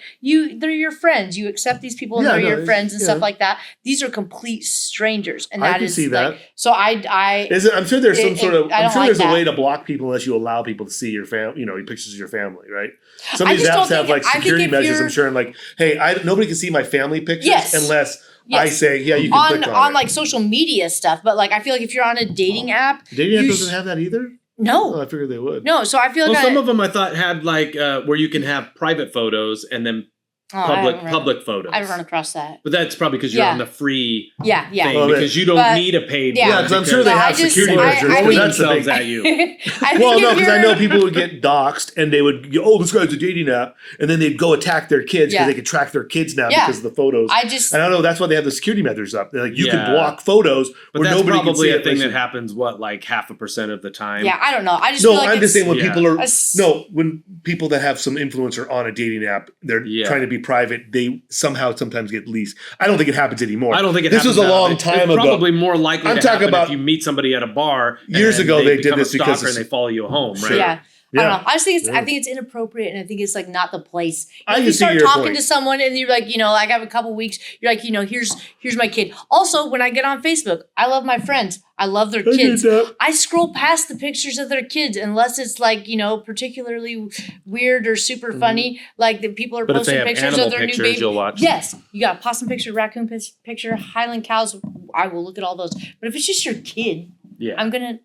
they're your friends. You accept these people and Yeah, they're no, your friends and stuff yeah. like that. These are complete strangers, and I that can is see that. like so. I'm sure there's some It- sort of. I I'm don't sure like there's that. a way to block people unless you allow people to see your pictures of your family, right? Some I of these just apps don't have think- like I think security if measures. you're- I'm sure, and like, hey, nobody can see my family pictures Yes. unless I Yes. say, yeah, you can click on it. like social media stuff. But like I feel like if you're on a dating app, Dating app you doesn't have that either. no, Oh, I figured they would. no. So I feel Well, like some of them I thought had like where you can have private photos and then public photos. I haven't run across that. But that's probably because you're Yeah. on the free Yeah, yeah. thing Well, because you don't but- need a paid Yeah. one. Yeah, because I'm sure they No, I have just- security I- measures. I but think- that's the themselves thing. at you. I think Well, no, if because I you're- know people would get doxxed and they would go, oh, this guy's a dating app. And then they'd go attack their kids because Yeah. they could track their kids now Yeah. because of the photos. I just And I don't know, that's why they have the security measures up. They're like, you Yeah. can block photos But where that's nobody can see probably a it. thing Like, that happens, like 0.5% of the time. yeah, I don't know. I just No, feel like I'm just saying when yeah. people are a s- when people that have some influencer on a dating app, they're Yeah. trying to be be private, they somehow sometimes get leased. I don't think it happens anymore. I don't think this was a long time ago. Probably more likely I'm to talking happen about if you meet somebody at a bar. Years ago, they did this because and they follow you home, right? Yeah. Yeah. I don't know. I just think I think it's inappropriate, and I think it's like not the place. I If can you see start your talking point. to someone, and you're like, like I have a couple weeks. You're like, here's my kid. Also, when I get on Facebook, I love my friends. I love their kids. I scroll past the pictures of their kids unless it's like particularly weird or super funny. Like the people are But if they posting have pictures animal of their pictures, new baby. you'll watch. Yes, you got a possum picture, raccoon picture, Highland cows. I will look at all those. But if it's just your kid, Yeah. I'm gonna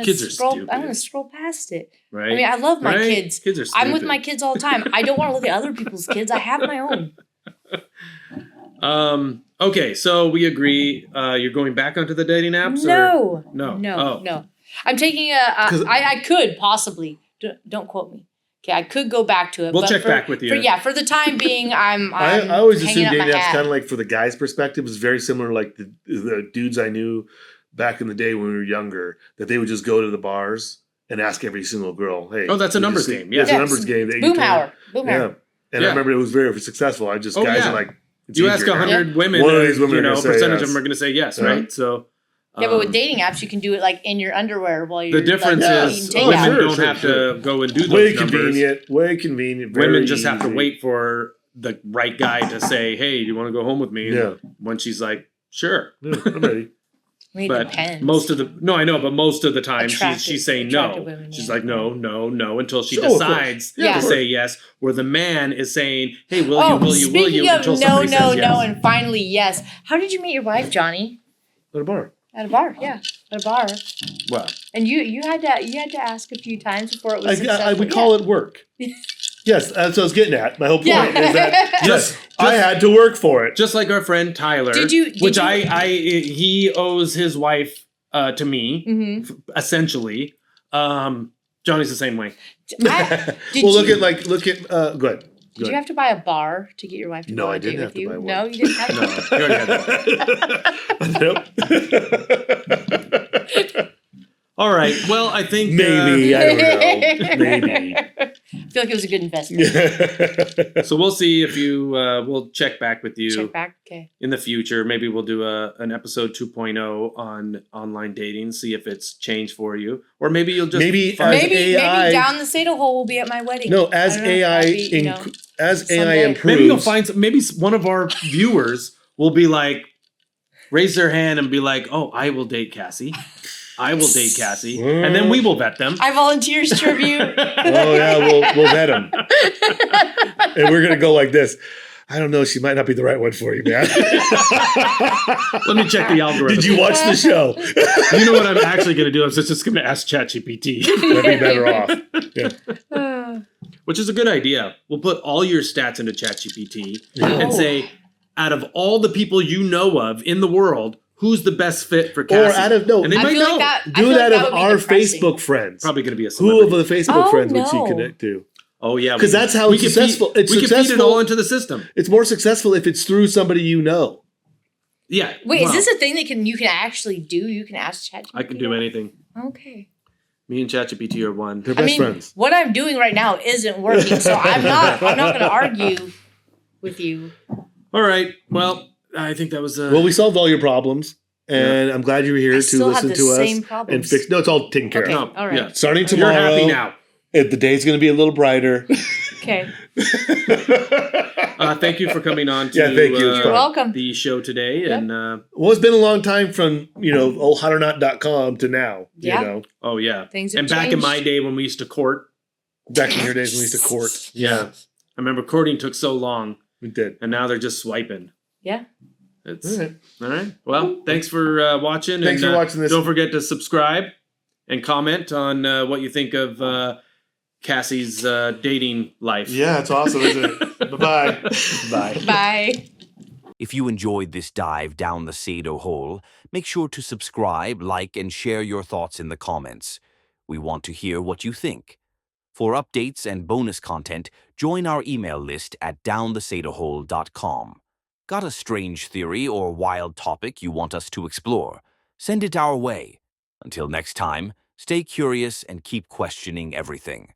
Kids are scroll. stupid. I'm gonna scroll past it. Right. I mean, I love my Right? kids. Kids are I'm with stupid. my kids all the time. I don't want to look at other people's kids. I have my own. Okay, so we agree. You're going back onto the dating apps? No. Or? No. No. Oh. No. I'm taking I could possibly. Don't quote me. Okay, I could go back to it. We'll but check back with you. For the time being, I'm I always hanging assumed up my dating apps hat. kind of like for the guy's perspective was very similar like the dudes I knew back in the day when we were younger, that they would just go to the bars and ask every single girl, hey. Oh, that's a you numbers just- game. Yeah. It's a numbers game. that you Boomhauer. can- Boomhauer. Yeah. And Yeah. I remember it was very successful. Guys yeah. are like, it's You ask easier now. 100 women, One of these women are gonna say percentage yes. of them are going to say yes, Yeah. right? So, Yeah, but with dating apps, you can do it like in your underwear while you're the difference like, is eating women takeout. don't have to go and do those Way numbers. Way convenient. Very Women just have to easy. wait for the right guy to say, "Hey, do you want to go home with me?" And Yeah. when she's like, "Sure," Yeah, I'm ready. I mean, it but depends. most of the time she's saying Attractive no. women, She's yeah. like no until she Sure, of course. decides Yeah. to of say yes. Where the man is saying, "Hey, will Oh, you speaking of until no, somebody no, says yes. no, and finally yes. How did you meet your wife, Johnny? At a bar. At a bar, yeah, at a bar. Well, And you had to ask a few times before it was successful. We call it work. Yes, that's what I was getting at. My whole point Yeah. is that Just- I had to work for it. just like our friend Tyler, Did you- he owes his wife to me, Mm-hmm. essentially. Johnny's the same way. Did Well, you, look at. Go ahead. Did you have to buy a bar to get your wife to No, go on I a date didn't with have to you? buy one. No, you didn't have to. No, you already had that. Nope. All right. Well, I think Maybe I don't know. Maybe. I feel like it was a good investment. So we'll see if you. We'll check back with you Check back. Okay. in the future. Maybe we'll do an episode 2.0 on online dating. See if it's changed for you, or maybe you'll just Maybe find- as AI maybe down the Sado Hole will be at my wedding. No, as I don't know, AI that'd be, as AI someday. improves. maybe you'll find some, maybe one of our viewers will be like, raise their hand and be like, "Oh, I will date Cassie. I will date Cassie," and then we will vet them. I volunteers tribute. Oh yeah, we'll vet them, and we're gonna go like this. I don't know. She might not be the right one for you, man. Let me check the algorithm. Did you watch the show? You know what I'm actually going to do? I'm just going to ask ChatGPT, That'd be better off. Yeah. which is a good idea. We'll put all your stats into ChatGPT Yeah. and say, out of all the people you know of in the world, who's the best fit for Cassie? Or out of no, and they I might feel know. like that. I do feel it like out that of would be our depressing. Facebook friends. Probably going to be a Who celebrity. of the Facebook Oh, friends would she no. connect to? Oh yeah, 'Cause that's how it's can successful. Feed, It's we can feed it successful. all into the system. It's more successful if it's through somebody you know. Yeah. Wait, well, is this a thing that you can actually do? You can ask ChatGPT. I can do anything. Okay. Me and ChatGPT are one. They're I best mean, friends. what I'm doing right now isn't working, so I'm not going to argue with you. All right. Well, I think that was. Well, we solved all your problems, and I'm glad you were here I to still have listen the to us same and problems. fix. No, it's all taken care Okay. of. no, all right. Yeah. Starting You're tomorrow. happy now. The day's going to be a little brighter. Okay. Thank you for coming on to Yeah, thank you. It's You're fun. welcome. the show today. Yep. And Well, it's been a long time from oldhotornot.com to now. Yeah. You know, oh yeah, Things have and back in changed. my day when we used to court. back in your days when we used to court. Yeah, I remember courting took so long, We did. and now they're just swiping. Yeah. It's All right. all right. Well, thanks for watching. Thanks and, for watching this. Don't forget to subscribe and comment on what you think of Cassie's dating life. Yeah, it's awesome, isn't it? Bye-bye. Bye. Bye. If you enjoyed this dive down the Sado Hole, make sure to subscribe, like, and share your thoughts in the comments. We want to hear what you think. For updates and bonus content, join our email list at downthesadohole.com. Got a strange theory or wild topic you want us to explore? Send it our way. Until next time, stay curious and keep questioning everything.